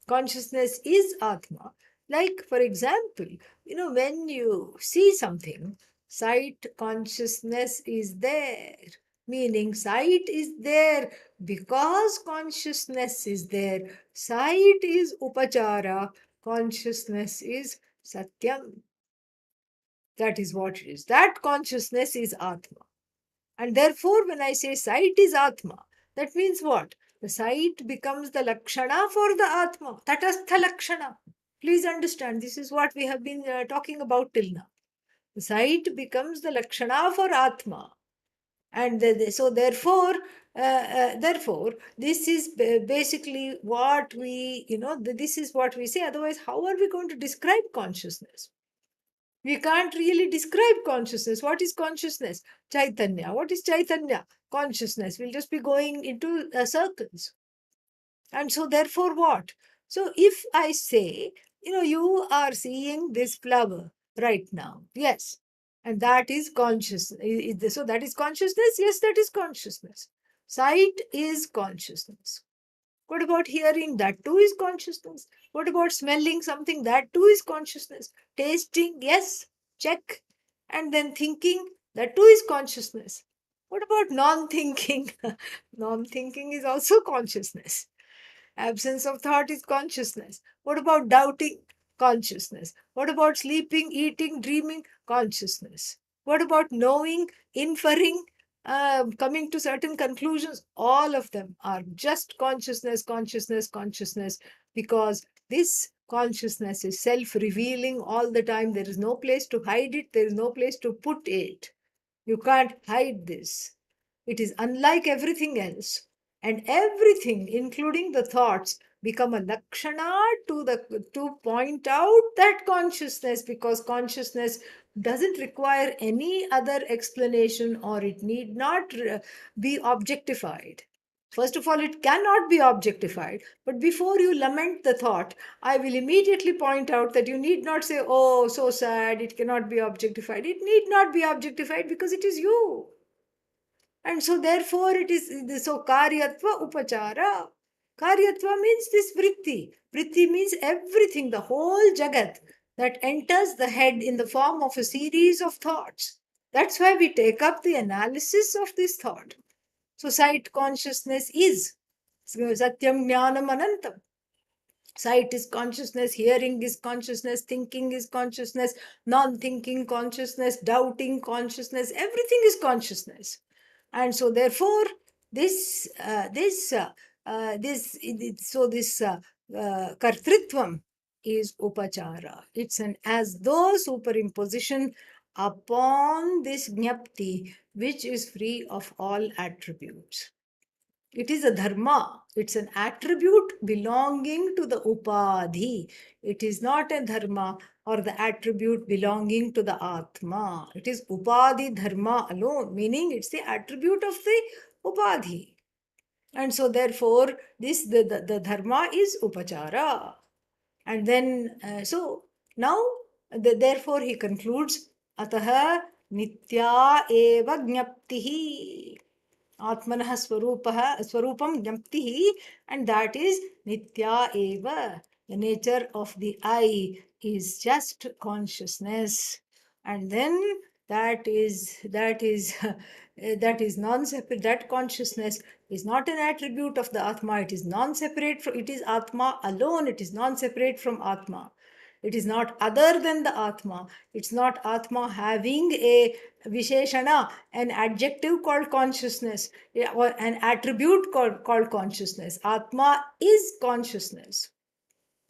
Consciousness is Atma. Like, for example, when you see something, sight consciousness is there. Meaning, sight is there because consciousness is there. Sight is upachara, consciousness is satyam. That is what it is. That consciousness is Atma. And therefore, when I say sight is Atma, that means what? The sight becomes the Lakshana for the Atma. Tatastha Lakshana. Please understand, this is what we have been talking about till now. The sight becomes the Lakshana for Atma. And so therefore, this is basically what we, this is what we say. Otherwise, how are we going to describe consciousness? We can't really describe consciousness. What is consciousness? Chaitanya. What is Chaitanya? Consciousness. We'll just be going into circles. And so, therefore, what? So, if I say, you are seeing this flower right now. Yes. And that is consciousness. So, that is consciousness? Yes, that is consciousness. Sight is consciousness. What about hearing? That too is consciousness. What about smelling something? That too is consciousness. Tasting? Yes, check. And then thinking? That too is consciousness. What about non thinking? Non thinking is also consciousness. Absence of thought is consciousness. What about doubting? Consciousness. What about sleeping, eating, dreaming? Consciousness. What about knowing, inferring, coming to certain conclusions? All of them are just consciousness, consciousness, consciousness, because this consciousness is self revealing all the time. There is no place to hide it, there is no place to put it. You can't hide this. It is unlike everything else. And everything, including the thoughts, become a lakshana to point out that consciousness, because consciousness doesn't require any other explanation, or it need not be objectified. First of all, it cannot be objectified. But before you lament the thought, I will immediately point out that you need not say, oh, so sad, it cannot be objectified. It need not be objectified because it is you. And so, therefore, it is so karyatva upachara. Karyatva means this vritti. Vritti means everything, the whole jagat that enters the head in the form of a series of thoughts. That's why we take up the analysis of this thought. So, sight consciousness is Satyam Jnanam Anantam. Sight is consciousness, hearing is consciousness, thinking is consciousness, non thinking consciousness, doubting consciousness, everything is consciousness. And so, therefore, this, kartritvam is upachara. It's an as though superimposition upon this jnapti, which is free of all attributes. It is a dharma. It's an attribute belonging to the upadhi. It is not a dharma or the attribute belonging to the atma. It is upadhi dharma alone, meaning it's the attribute of the upadhi. And so, therefore, this the dharma is upachara. And then, so now, therefore, he concludes, ataha nitya eva jnaptihi. Atmanah swarupam jnaptihi, and that is nitya eva. The nature of the I is just consciousness. And then that is that is non-separate. That consciousness is not an attribute of the Atma. It is non-separate from, it is Atma alone. It is non-separate from Atma. It is not other than the Atma. It's not Atma having a Visheshana, an adjective called consciousness, or an attribute called consciousness. Atma is consciousness.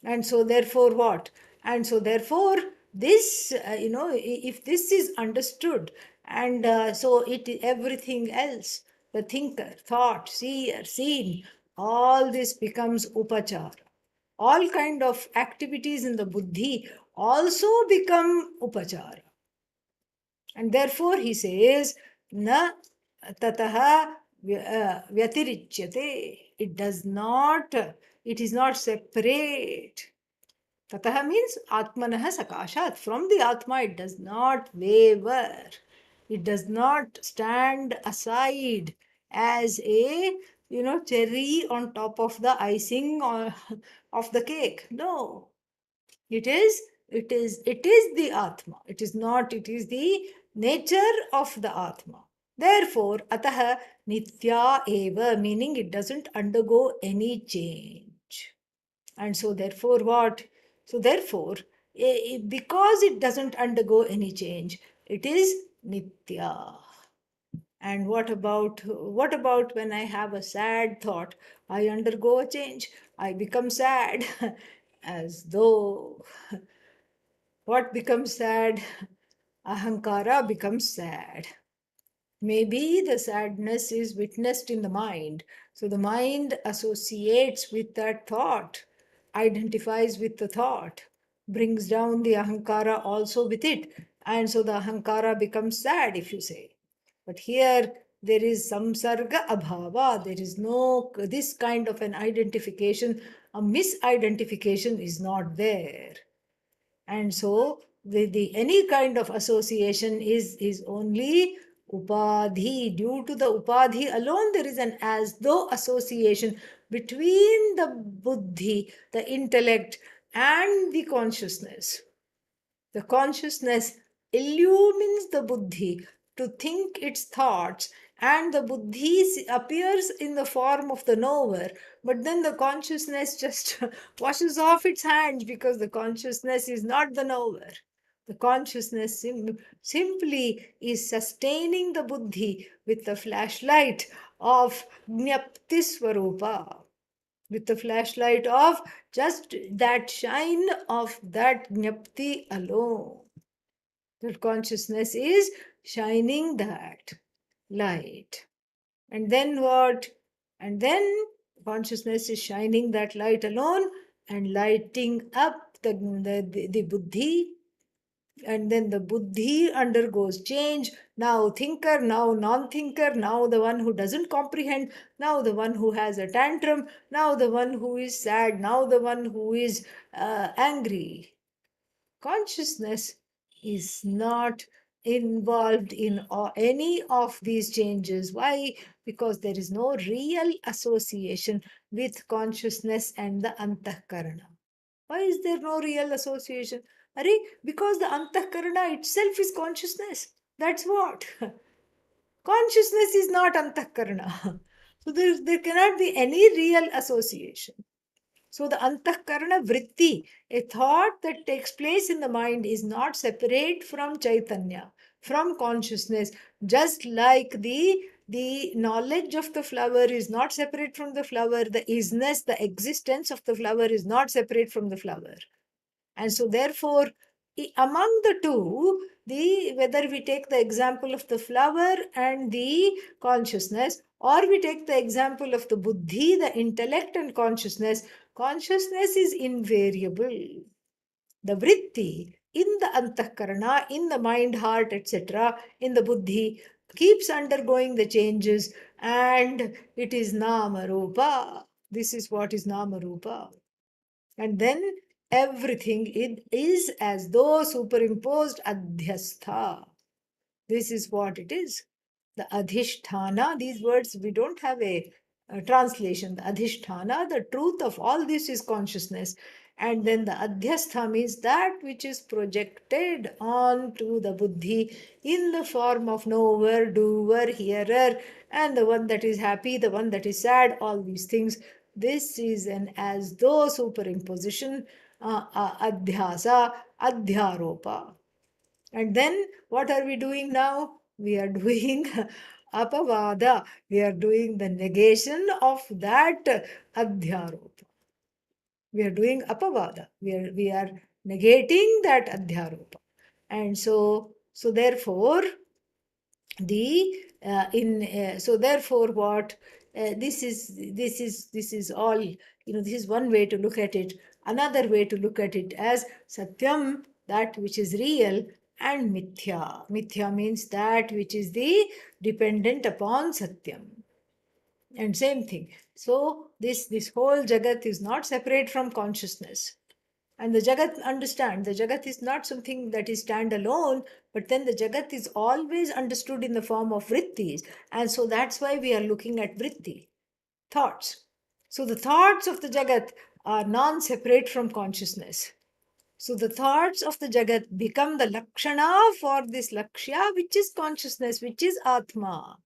And so, therefore, what? And so, therefore, this, if this is understood, and so everything else, the thinker, thought, seer, seen, all this becomes upachara. All kind of activities in the buddhi also become upachara. And therefore he says, na tataha vyatirichyate. It does not, it is not separate. Tataha means atmanah sakashat. From the atma, it does not waver. It does not stand aside as a cherry on top of the icing of the cake. No, it is the Atma. It is not, it is the nature of the Atma. Therefore, ataha nitya eva, meaning it doesn't undergo any change. And so, therefore, what? So, therefore, because it doesn't undergo any change, it is nitya. And what about when I have a sad thought? I undergo a change. I become sad, as though. What becomes sad? Ahankara becomes sad. Maybe the sadness is witnessed in the mind. So the mind associates with that thought, identifies with the thought, brings down the ahankara also with it. And so the ahankara becomes sad, if you say. But here there is samsarga abhava. There is no, this kind of an identification, a misidentification is not there. And so the any kind of association is only upadhi. Due to the upadhi alone, there is an as though association between the buddhi, the intellect, and the consciousness. The consciousness illumines the buddhi to think its thoughts, and the buddhi appears in the form of the knower, but then the consciousness just washes off its hands because the consciousness is not the knower. The consciousness simply is sustaining the buddhi with the flashlight of Jnapti Swarupa, with the flashlight of just that shine of that Jnapti alone. That consciousness is shining that light. And then what? And then consciousness is shining that light alone and lighting up the buddhi. And then the buddhi undergoes change. Now thinker, now non-thinker, now the one who doesn't comprehend, now the one who has a tantrum, now the one who is sad, now the one who is angry. Consciousness is not involved in any of these changes. Why? Because there is no real association with consciousness and the antahkarana. Why is there no real association? Arey, because the antahkarana itself is consciousness. That's what. Consciousness is not antahkarana. So there cannot be any real association. So the antahkarana vritti, a thought that takes place in the mind, is not separate from chaitanya, from consciousness, just like the knowledge of the flower is not separate from the flower, the isness, the existence of the flower is not separate from the flower. And so therefore, among the two, the whether we take the example of the flower and the consciousness, or we take the example of the buddhi, the intellect and consciousness, consciousness is invariable. The vritti in the antahkarana, in the mind, heart, etc., in the buddhi, keeps undergoing the changes, and it is nama rupa. This is what is nama rupa. And then everything it is as though superimposed adhyastha. This is what it is. The adhishthana, these words, we don't have a translation. The adhishthana, the truth of all this is consciousness. And then the adhyastha means that which is projected onto the buddhi in the form of knower, doer, hearer, and the one that is happy, the one that is sad, all these things. This is an as though superimposition, adhyasa, adhyaropa. And then what are we doing now? We are doing apavada. We are doing the negation of that adhyaropa. We are doing apavada. We are negating that adhyaropa. And so therefore the in so therefore what this is all, this is one way to look at it. Another way to look at it as satyam, that which is real, and mithya means that which is the dependent upon satyam. And same thing, so this whole jagat is not separate from consciousness. And the Jagat, understand, the Jagat is not something that is standalone, but then the Jagat is always understood in the form of vrittis. And so that's why we are looking at vritti, thoughts. So the thoughts of the Jagat are non separate from consciousness. So the thoughts of the Jagat become the Lakshana for this Lakshya, which is consciousness, which is Atma.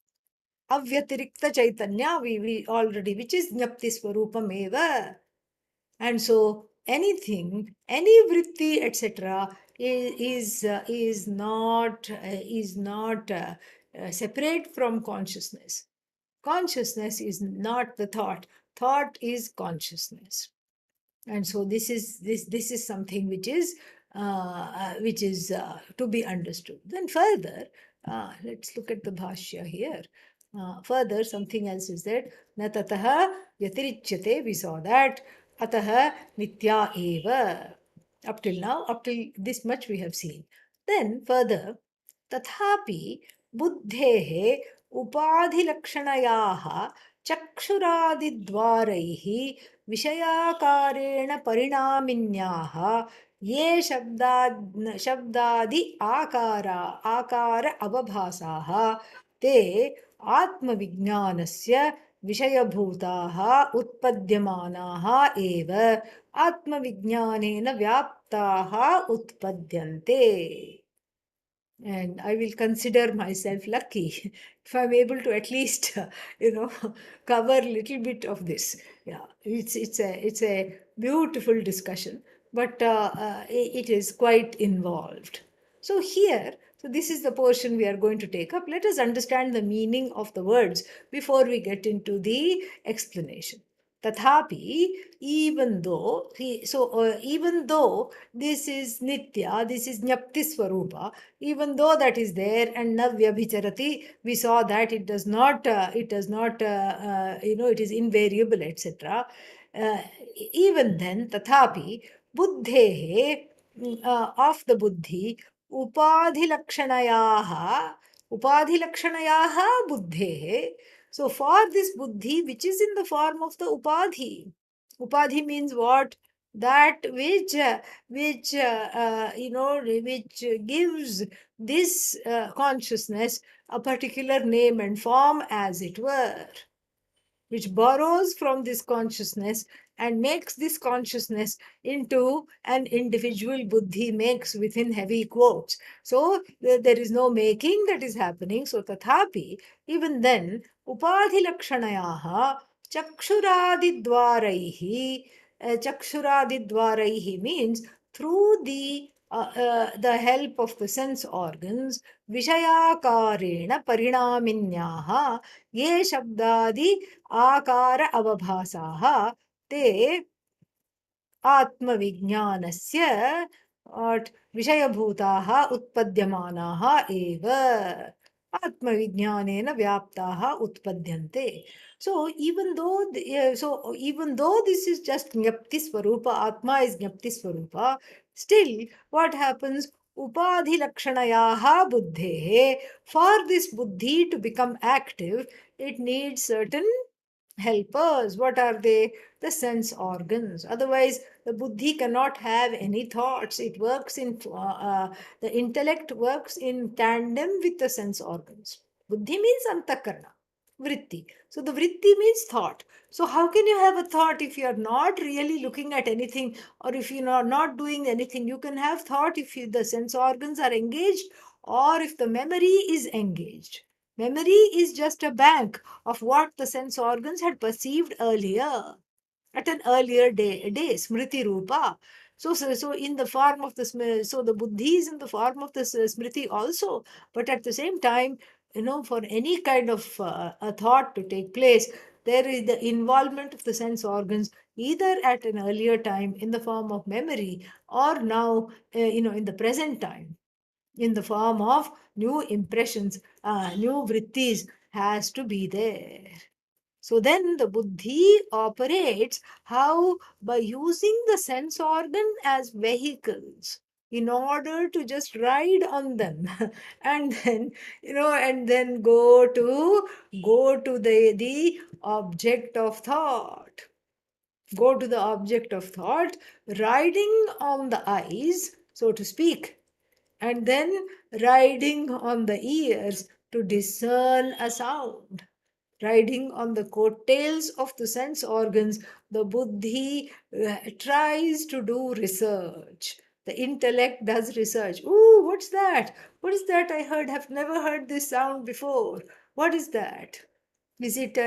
Avyatirikta Chaitanya, we already, which is Jnapti Swarupam Eva. And so anything, any vritti, etc., is not separate from consciousness. Consciousness is not the thought. Thought is consciousness. And so this is something which is to be understood. Then further, let's look at the bhashya here. Further, something else is that na tataha yatirichyate. We saw that ataha nitya eva. Up till now, up till this much we have seen. Then further, तथापि बुद्धेः उपाधिलक्षणयाः चक्षुरादिद्वारैः विषयाकारेण परिणामिन्याः ये शब्दादि आकार अवभासाः ते आत्मविज्ञानस्य विषयभूताः उत्पद्यमानाः एव आत्मविज्ञानेन व्याप्ताः उत्पद्यन्ते. And I will consider myself lucky if I'm able to at least cover a little bit of this. Yeah, it's a beautiful discussion, but it is quite involved. So here, so this is the portion we are going to take up. Let us understand the meaning of the words before we get into the explanation. Tathapi, even though, even though this is nitya, this is jnapti swarupa, even though that is there, and navyabhicharati, we saw that it does not, it is invariable, etc. Even then, tathapi, buddhehe, of the buddhi, upadhilakshanayaha, upadhilakshanayaha buddhehe. So for this buddhi, which is in the form of the upadhi, upadhi means what? That which gives this consciousness a particular name and form, as it were, which borrows from this consciousness and makes this consciousness into an individual buddhi, makes within heavy quotes. So there is no making that is happening. So tathapi, even then, upadhi lakshanayaha chakshuradidvaraihi, chakshuradidvaraihi means through the help of the sense organs, vishayakarena parinaminyaha ye shabdadi आकार अवभासाः ते आत्मविज्ञानस्य विषयभूताः उत्पद्यमानाः एव आत्मविज्ञानेन व्याप्ताः उत्पद्यन्ते. So this is just Jnapti Swarupa, Atma is Jnapti Swarupa, still what happens? Upadhi Lakshanayaha Buddhe, for this buddhi to become active, it needs certain helpers. What are they? The sense organs. Otherwise, the buddhi cannot have any thoughts. It works the intellect works in tandem with the sense organs. Buddhi means antakarna, vritti. So the vritti means thought. So how can you have a thought if you are not really looking at anything, or if you are not doing anything? You can have thought if the sense organs are engaged, or if the memory is engaged. Memory is just a bank of what the sense organs had perceived earlier, at an earlier day, smriti rupa. So in the form of so the buddhi is in the form of the smriti also, but at the same time, for any kind of a thought to take place, there is the involvement of the sense organs, either at an earlier time in the form of memory, or now, in the present time in the form of new impressions, new vrittis has to be there. So then the buddhi operates how? By using the sense organ as vehicles in order to just ride on them and then go to the object of thought, go to the object of thought, riding on the eyes, so to speak, and then riding on the ears to discern a sound. Riding on the coattails of the sense organs, the buddhi tries to do research. The intellect does research. Ooh, what's that? What is that I heard? Have never heard this sound before. What is that? Is it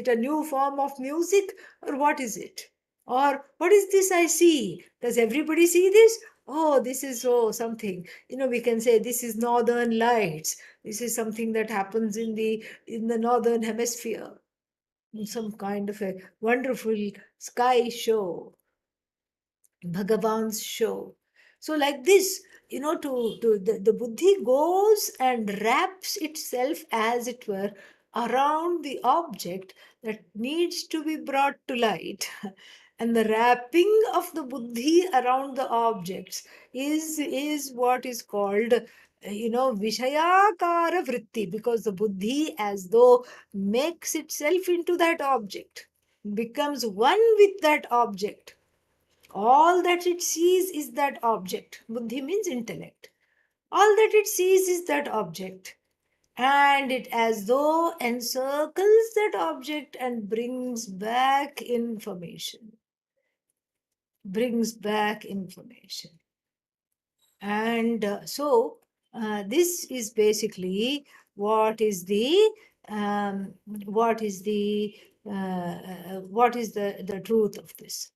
a new form of music, or what is it? Or what is this I see? Does everybody see this? Oh, this is something. We can say this is northern lights. This is something that happens in the northern hemisphere. Some kind of a wonderful sky show, Bhagavan's show. So, like this, the buddhi goes and wraps itself, as it were, around the object that needs to be brought to light. And the wrapping of the buddhi around the objects is what is called, Vishayakara vritti, because the buddhi, as though, makes itself into that object, becomes one with that object. All that it sees is that object. Buddhi means intellect. All that it sees is that object. And it as though encircles that object and brings back information. Brings back information. And this is basically what is the the truth of this.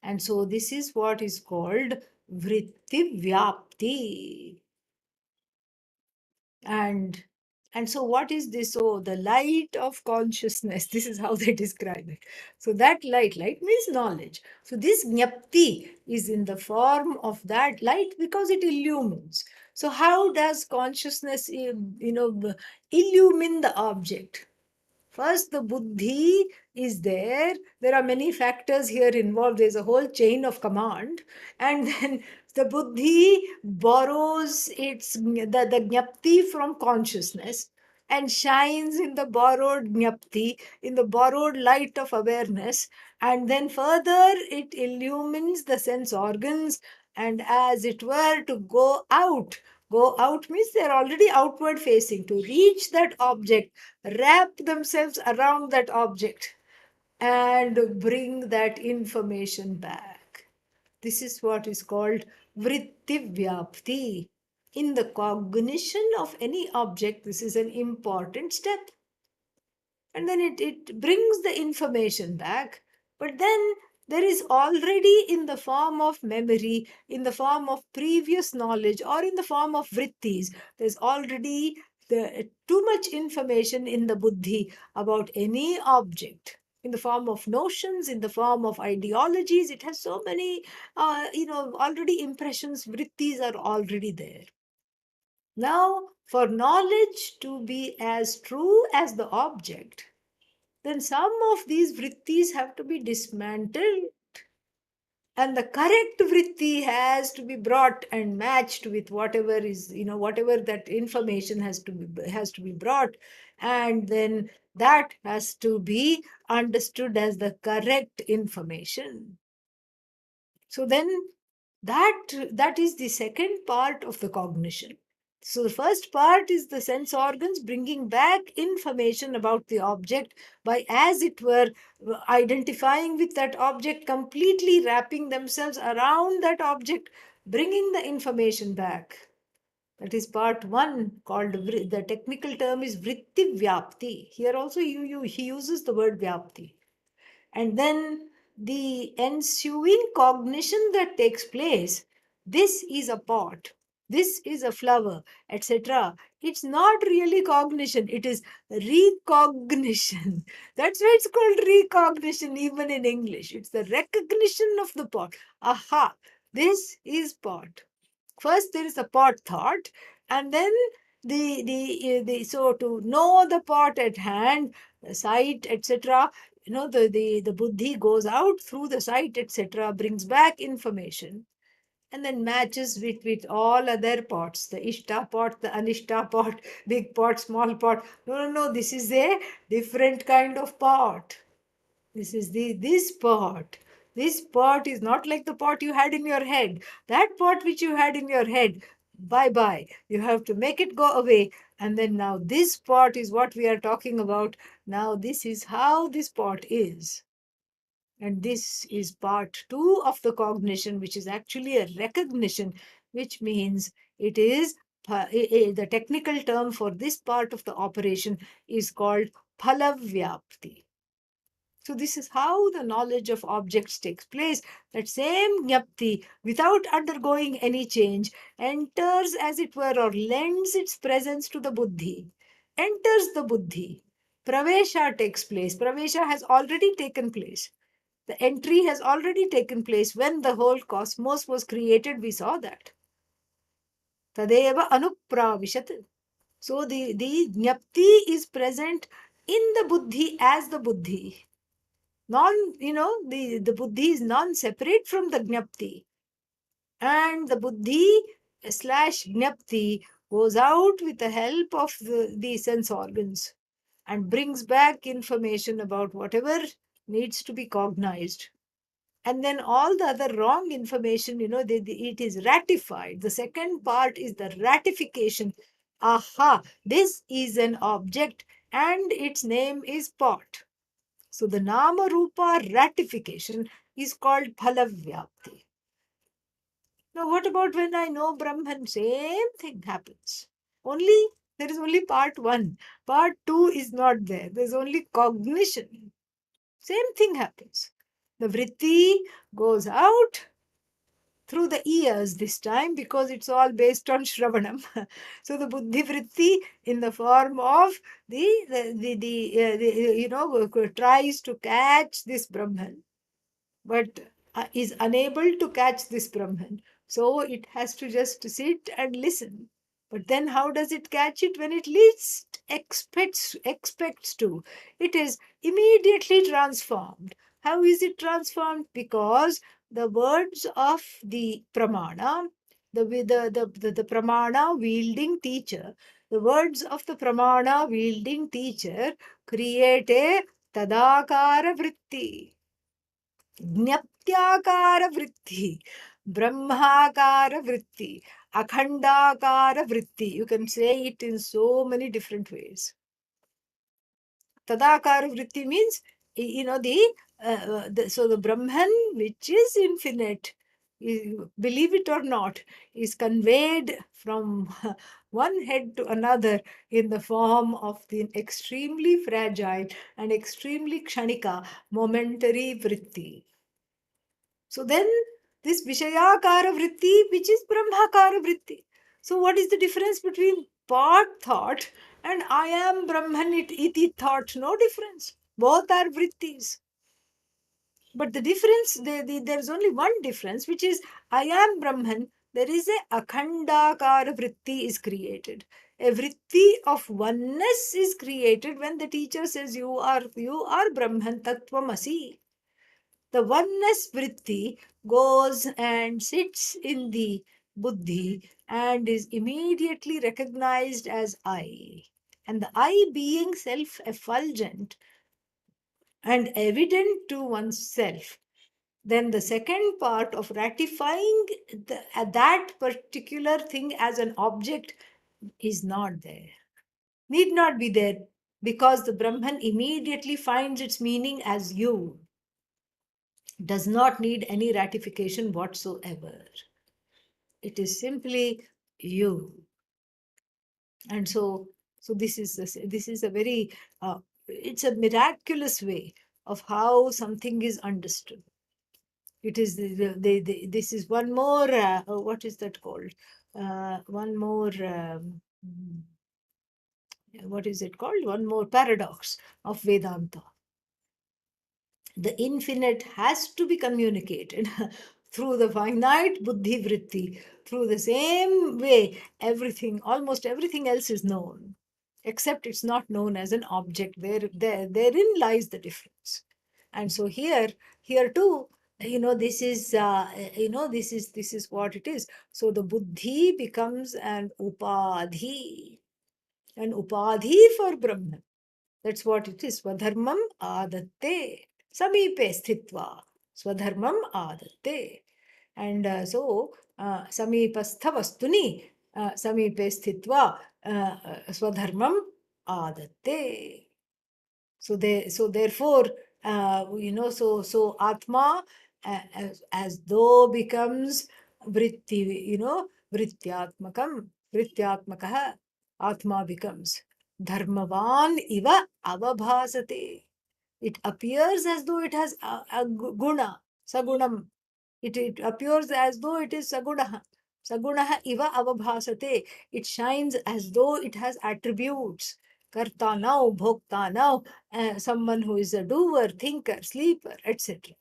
And so this is what is called vritti vyapti. And so what is this? Oh, the light of consciousness. This is how they describe it. So that light means knowledge. So this jnapti is in the form of that light because it illumines. So how does consciousness illumine the object? First, the buddhi is there. There are many factors here involved. There's a whole chain of command. And then the buddhi borrows the jnapti from consciousness and shines in the borrowed jnapti, in the borrowed light of awareness. And then further, it illumines the sense organs, and as it were, to go out. Go out means they're already outward facing, to reach that object, wrap themselves around that object, and bring that information back. This is what is called vritti vyapti. In the cognition of any object, this is an important step. And then it brings the information back. But then there is already, in the form of memory, in the form of previous knowledge, or in the form of vrittis, there's already too much information in the buddhi about any object, in the form of notions, in the form of ideologies. It has so many already impressions. Vrittis are already there. Now, for knowledge to be as true as the object, then some of these vrittis have to be dismantled, and the correct vritti has to be brought and matched with whatever is, whatever that information has to be brought, and then that has to be understood as the correct information. So then that is the second part of the cognition. So the first part is the sense organs bringing back information about the object by, as it were, identifying with that object, completely wrapping themselves around that object, bringing the information back. That is part one, called the technical term is vritti vyapti. Here also he uses the word vyapti. And then the ensuing cognition that takes place, this is a pot, this is a flower, etc. It's not really cognition, it is recognition. That's why it's called recognition even in English. It's the recognition of the pot. Aha, this is pot. First there is a pot thought, and then the so to know the pot at hand, the sight, etc. The buddhi goes out through the sight, etc., brings back information, and then matches with all other pots, the ishta pot, the anishta pot, big pot, small pot. No, this is a different kind of pot. This is this pot. This pot is not like the pot you had in your head. That pot which you had in your head, bye bye. You have to make it go away. And then now this pot is what we are talking about. Now this is how this pot is. And this is part two of the cognition, which is actually a recognition, which means it is the technical term for this part of the operation is called phalavyapti. So this is how the knowledge of objects takes place. That same jnapti, without undergoing any change, enters, as it were, or lends its presence to the buddhi, enters the buddhi. Pravesha takes place. Pravesha has already taken place. The entry has already taken place when the whole cosmos was created. We saw that. Tadeva anupravishat. So the jnapti is present in the buddhi as the buddhi. The buddhi is non-separate from the jnapti. And the buddhi slash jnapti goes out with the help of the sense organs and brings back information about whatever needs to be cognized. And then all the other wrong information, it is ratified. The second part is the ratification. Aha, this is an object and its name is pot. So the Nama Rupa ratification is called Phalavyapti. Now, what about when I know Brahman? Same thing happens. There is only part one. Part two is not there. There's only cognition. Same thing happens. The vritti goes out through the ears this time, because it's all based on Shravanam. So the Buddhi Vritti, in the form of tries to catch this Brahman, but is unable to catch this Brahman. So it has to just sit and listen. But then how does it catch it when it least expects to? It is immediately transformed. How is it transformed? Because the words of the pramana, the pramana wielding teacher, the words of the pramana wielding teacher create a tadakara vritti, ज्ञप्त्याकार vritti, brahmakara vritti, akhandakara vritti. You can say it in so many different ways. Tadakara vritti means, so the Brahman, which is infinite, believe it or not, is conveyed from one head to another in the form of the extremely fragile and extremely kshanika, momentary vritti. So then this Vishayakara vritti, which is Brahmakara vritti. So what is the difference between part thought and I am Brahman iti thought? No difference. Both are vrittis. But the difference, there is only one difference, which is I am Brahman. There is a Akhandakara vritti is created. A vritti of oneness is created when the teacher says you are Brahman Tattvamasi. The oneness vritti goes and sits in the buddhi and is immediately recognized as I. And the I being self effulgent and evident to oneself, then the second part of ratifying that particular thing as an object is not there, need not be there, because the Brahman immediately finds its meaning as you, does not need any ratification whatsoever. It is simply you. And so this is a very it's a miraculous way of how something is understood. It is this is one more what is that called? One more what is it called? One more paradox of Vedanta. The infinite has to be communicated through the finite buddhi vritti. Through the same way, almost everything else is known, except it's not known as an object. Therein lies the difference. And so here too, this is what it is. So the buddhi becomes an upadhi for Brahman. That's what it is. Swadharmam adatte. Samipe sthitva. Swadharmam adatte. And samipastha vastuni. Samipe sthitva. Swadharmam adatte. So therefore, Atma as though becomes vritti, vrityatmakaha, Atma becomes dharmavan iva avabhasate. It appears as though it has a guna, sagunam. It appears as though it is sagunaha. Sagunaha iva avabhasate. It shines as though it has attributes. Karta now, bhokta now, someone who is a doer, thinker, sleeper, etc.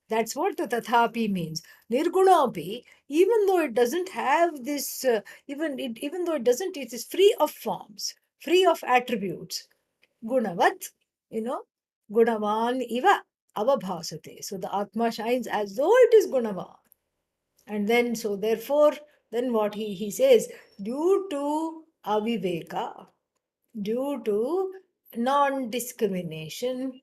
That's what the tathapi means. Nirgunapi, even though it doesn't have this, even though it doesn't, it is free of forms, free of attributes. Gunavat, you know, Gunavan iva avabhasate. So the Atma shines as though it is Gunavan. And then, so therefore, then what he says, due to aviveka, due to non-discrimination,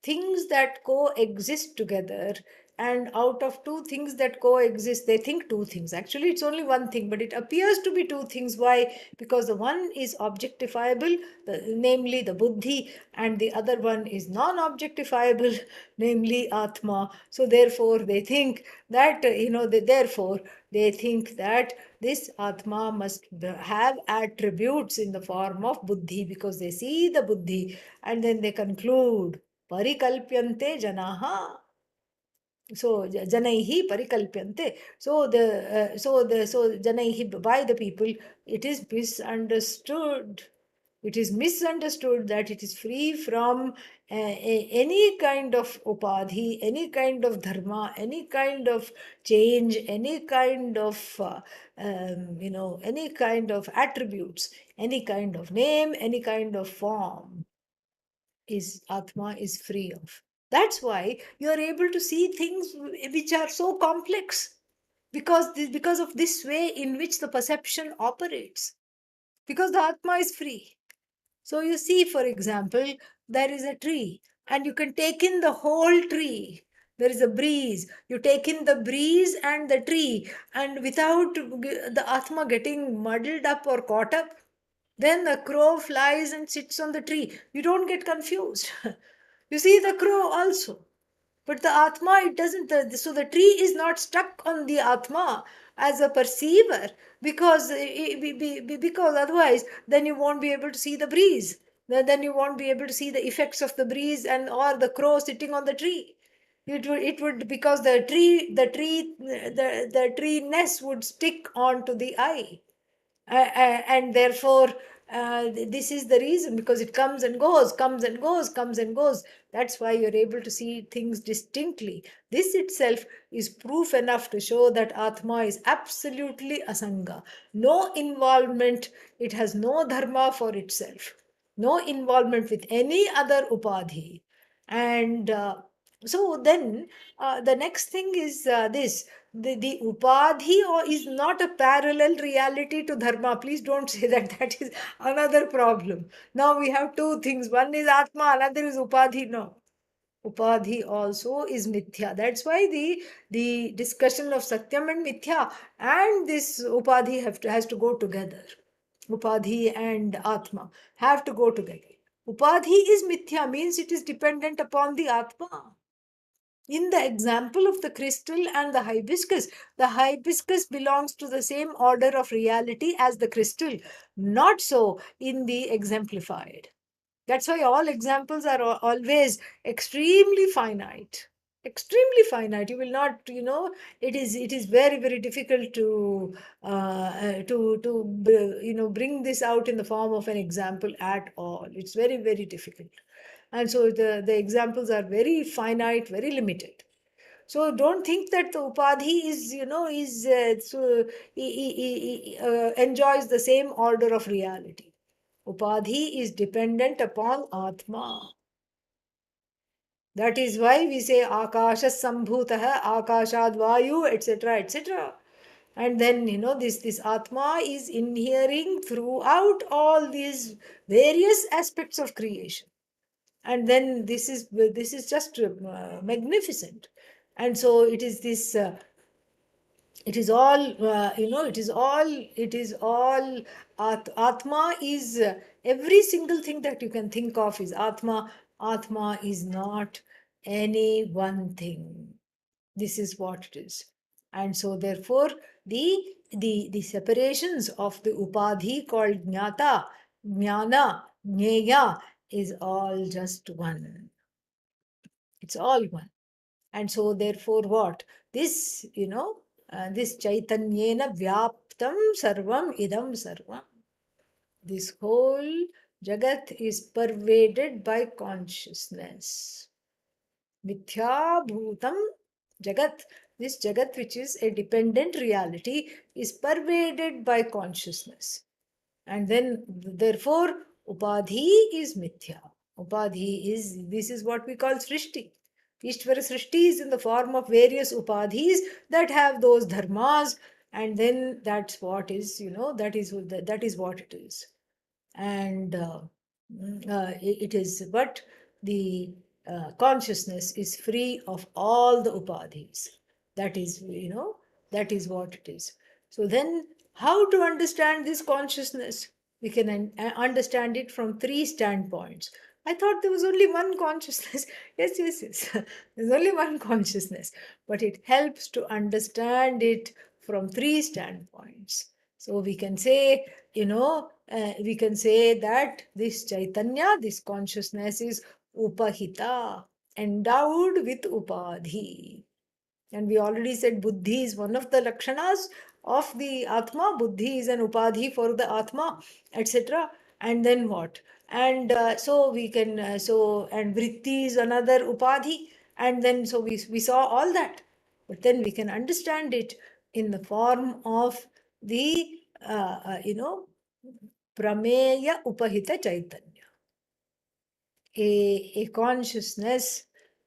things that coexist together, and out of two things that coexist they think two things. Actually it's only one thing, but it appears to be two things. Why? Because the one is objectifiable, namely the buddhi, and the other one is non-objectifiable, namely atma. So therefore they think that therefore they think that this atma must have attributes in the form of buddhi, because they see the buddhi and then they conclude परिकल्प्यन्ते जनाः. So janaihi parikalpyante. So janaihi, by the people, it is misunderstood It is misunderstood that it is free from any kind of upadhi, any kind of dharma, any kind of change, any kind of, any kind of attributes, any kind of name, any kind of form is Atma is free of. That's why you are able to see things which are so complex, because of this way in which the perception operates, because the Atma is free. So you see, for example, there is a tree and you can take in the whole tree. There is a breeze. You take in the breeze and the tree, and without the Atma getting muddled up or caught up, then the crow flies and sits on the tree. You don't get confused. You see the crow also. But the Atma, it doesn't. So the tree is not stuck on the Atma as a perceiver, because otherwise, then you won't be able to see the breeze. Then you won't be able to see the effects of the breeze and or the crow sitting on the tree. It would, because the tree nest would stick onto the eye, and therefore this is the reason, because it comes and goes, comes and goes, comes and goes. That's why you're able to see things distinctly. This itself is proof enough to show that Atma is absolutely asanga, no involvement. It has no dharma for itself, no involvement with any other upadhi. And so then the next thing is this: the upadhi or is not a parallel reality to dharma. Please don't say that. That is another problem. Now we have two things: one is atma, another is upadhi. No, upadhi also is mithya. That's why the discussion of satyam and mithya and this upadhi has to go together. Upadhi and atma have to go together. Upadhi is mithya, means it is dependent upon the atma. In the example of the crystal and the hibiscus belongs to the same order of reality as the crystal, not so in the exemplified. That's why all examples are always extremely finite. Extremely finite. You will not, it is very, very difficult to bring this out in the form of an example at all. It's very, very difficult. And so the examples are very finite, very limited. So don't think that the upadhi is, enjoys the same order of reality. Upadhi is dependent upon Atma. That is why we say Akasha Sambhutah, Akashad Vayu, etc., etc. And then, this Atma is inhering throughout all these various aspects of creation. And then this is just magnificent. And so it is this it is all atma is every single thing that you can think of is atma is not any one thing. This is what it is. And so therefore the separations of the upadhi called jnata, jnana, jneya is all just one. It's all one. And so therefore what this this chaitanyena vyaptam sarvam idam sarvam, this whole jagat is pervaded by consciousness. Mithya bhutam jagat, this jagat which is a dependent reality is pervaded by consciousness. And then therefore upadhi is mithya. Upadhi is, this is what we call srishti. Ishvara srishti is in the form of various upadhis that have those dharmas, and then that's what is, that is what it is. And it is, but the consciousness is free of all the upadhis. That is, that is what it is. So then how to understand this consciousness? We can understand it from three standpoints. I thought there was only one consciousness. Yes, yes, yes. There's only one consciousness, but it helps to understand it from three standpoints. So we can say that this Chaitanya, this consciousness is upahita, endowed with upadhi. And we already said buddhi is one of the lakshanas of the Atma. Buddhi is an upadhi for the Atma, etc. And then what? And so we can, and vritti is another upadhi. And then so we saw all that. But then we can understand it in the form of the, prameya upahita chaitanya, a consciousness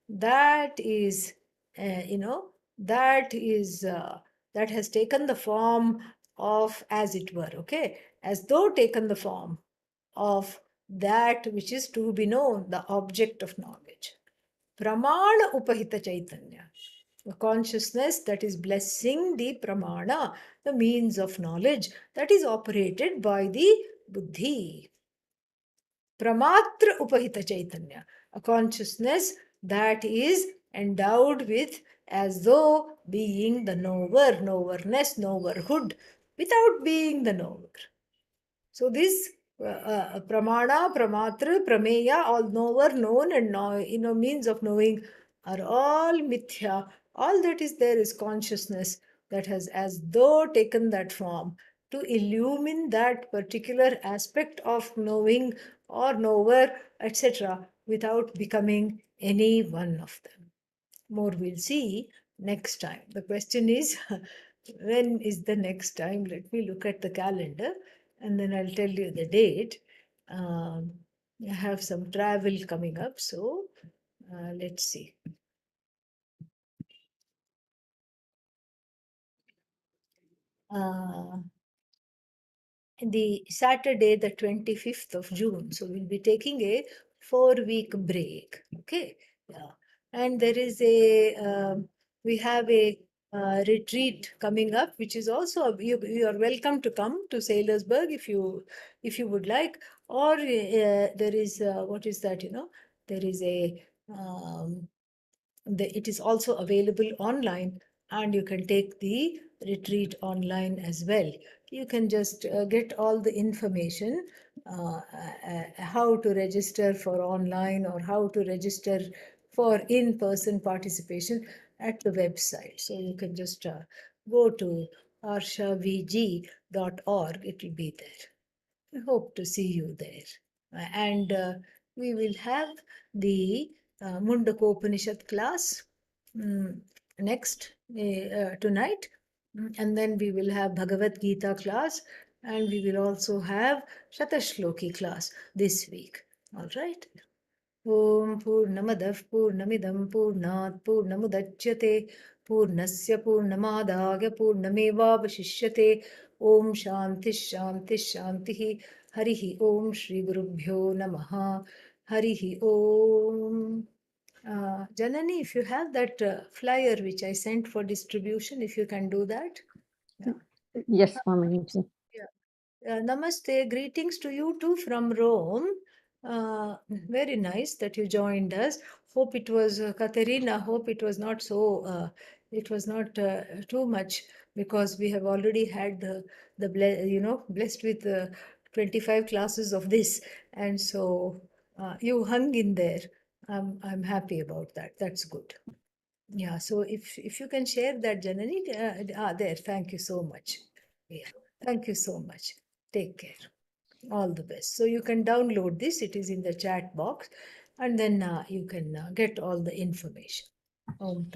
that is, that is, that has taken the form of, as it were, okay, as though taken the form of that which is to be known, the object of knowledge. Pramana upahita chaitanya, a consciousness that is blessing the pramana, the means of knowledge that is operated by the buddhi. Pramatra upahita chaitanya, a consciousness that is endowed with, as though being the knower, knowerness, knowerhood, without being the knower. So this pramana, pramatra, prameya, all knower, known, and means of knowing are all mithya. All that is there is consciousness that has as though taken that form to illumine that particular aspect of knowing or knower, etc., without becoming any one of them. More we'll see next time. The question is, when is the next time? Let me look at the calendar and then I'll tell you the date. I have some travel coming up, so let's see. Uh, the Saturday, the 25th of June. So we'll be taking a 4-week break. Okay. Yeah. And there is we have a retreat coming up, which is also, you are welcome to come to Sailorsburg if you would like. Or there is, what is that, there is um, it is also available online, and you can take the retreat online as well. You can just get all the information, how to register for online or how to register for in-person participation at the website. So you can just go to arshavg.org. It will be there. I hope to see you there. And we will have the Mundakopanishad class next tonight. And then we will have Bhagavad Gita class. And we will also have Shatashloki class this week. All right. ॐ पूर्णमदः पूर्णमिदं पूर्णात् पूर्णमुदच्यते पूर्णस्य पूर्णमादाय पूर्णमेवावशिष्यते ॐ शान्तिः शान्तिः शान्तिः हरिः ॐ श्रीगुरुभ्यो नमः हरिः ॐ Janani, if you have that flyer which I sent for distribution, if you can do that. Yeah. Yes, Swamiji. Yeah. Namaste, greetings to you too from Rome. Very nice that you joined us. Hope it was, Katerina, hope it was not so, it was not too much, because we have already had blessed with 25 classes of this. And so you hung in there. I'm happy about that. That's good. Yeah, so if you can share that, Janani, there, thank you so much. Yeah, thank you so much. Take care. All the best. So you can download this, it is in the chat box, and then you can get all the information. Om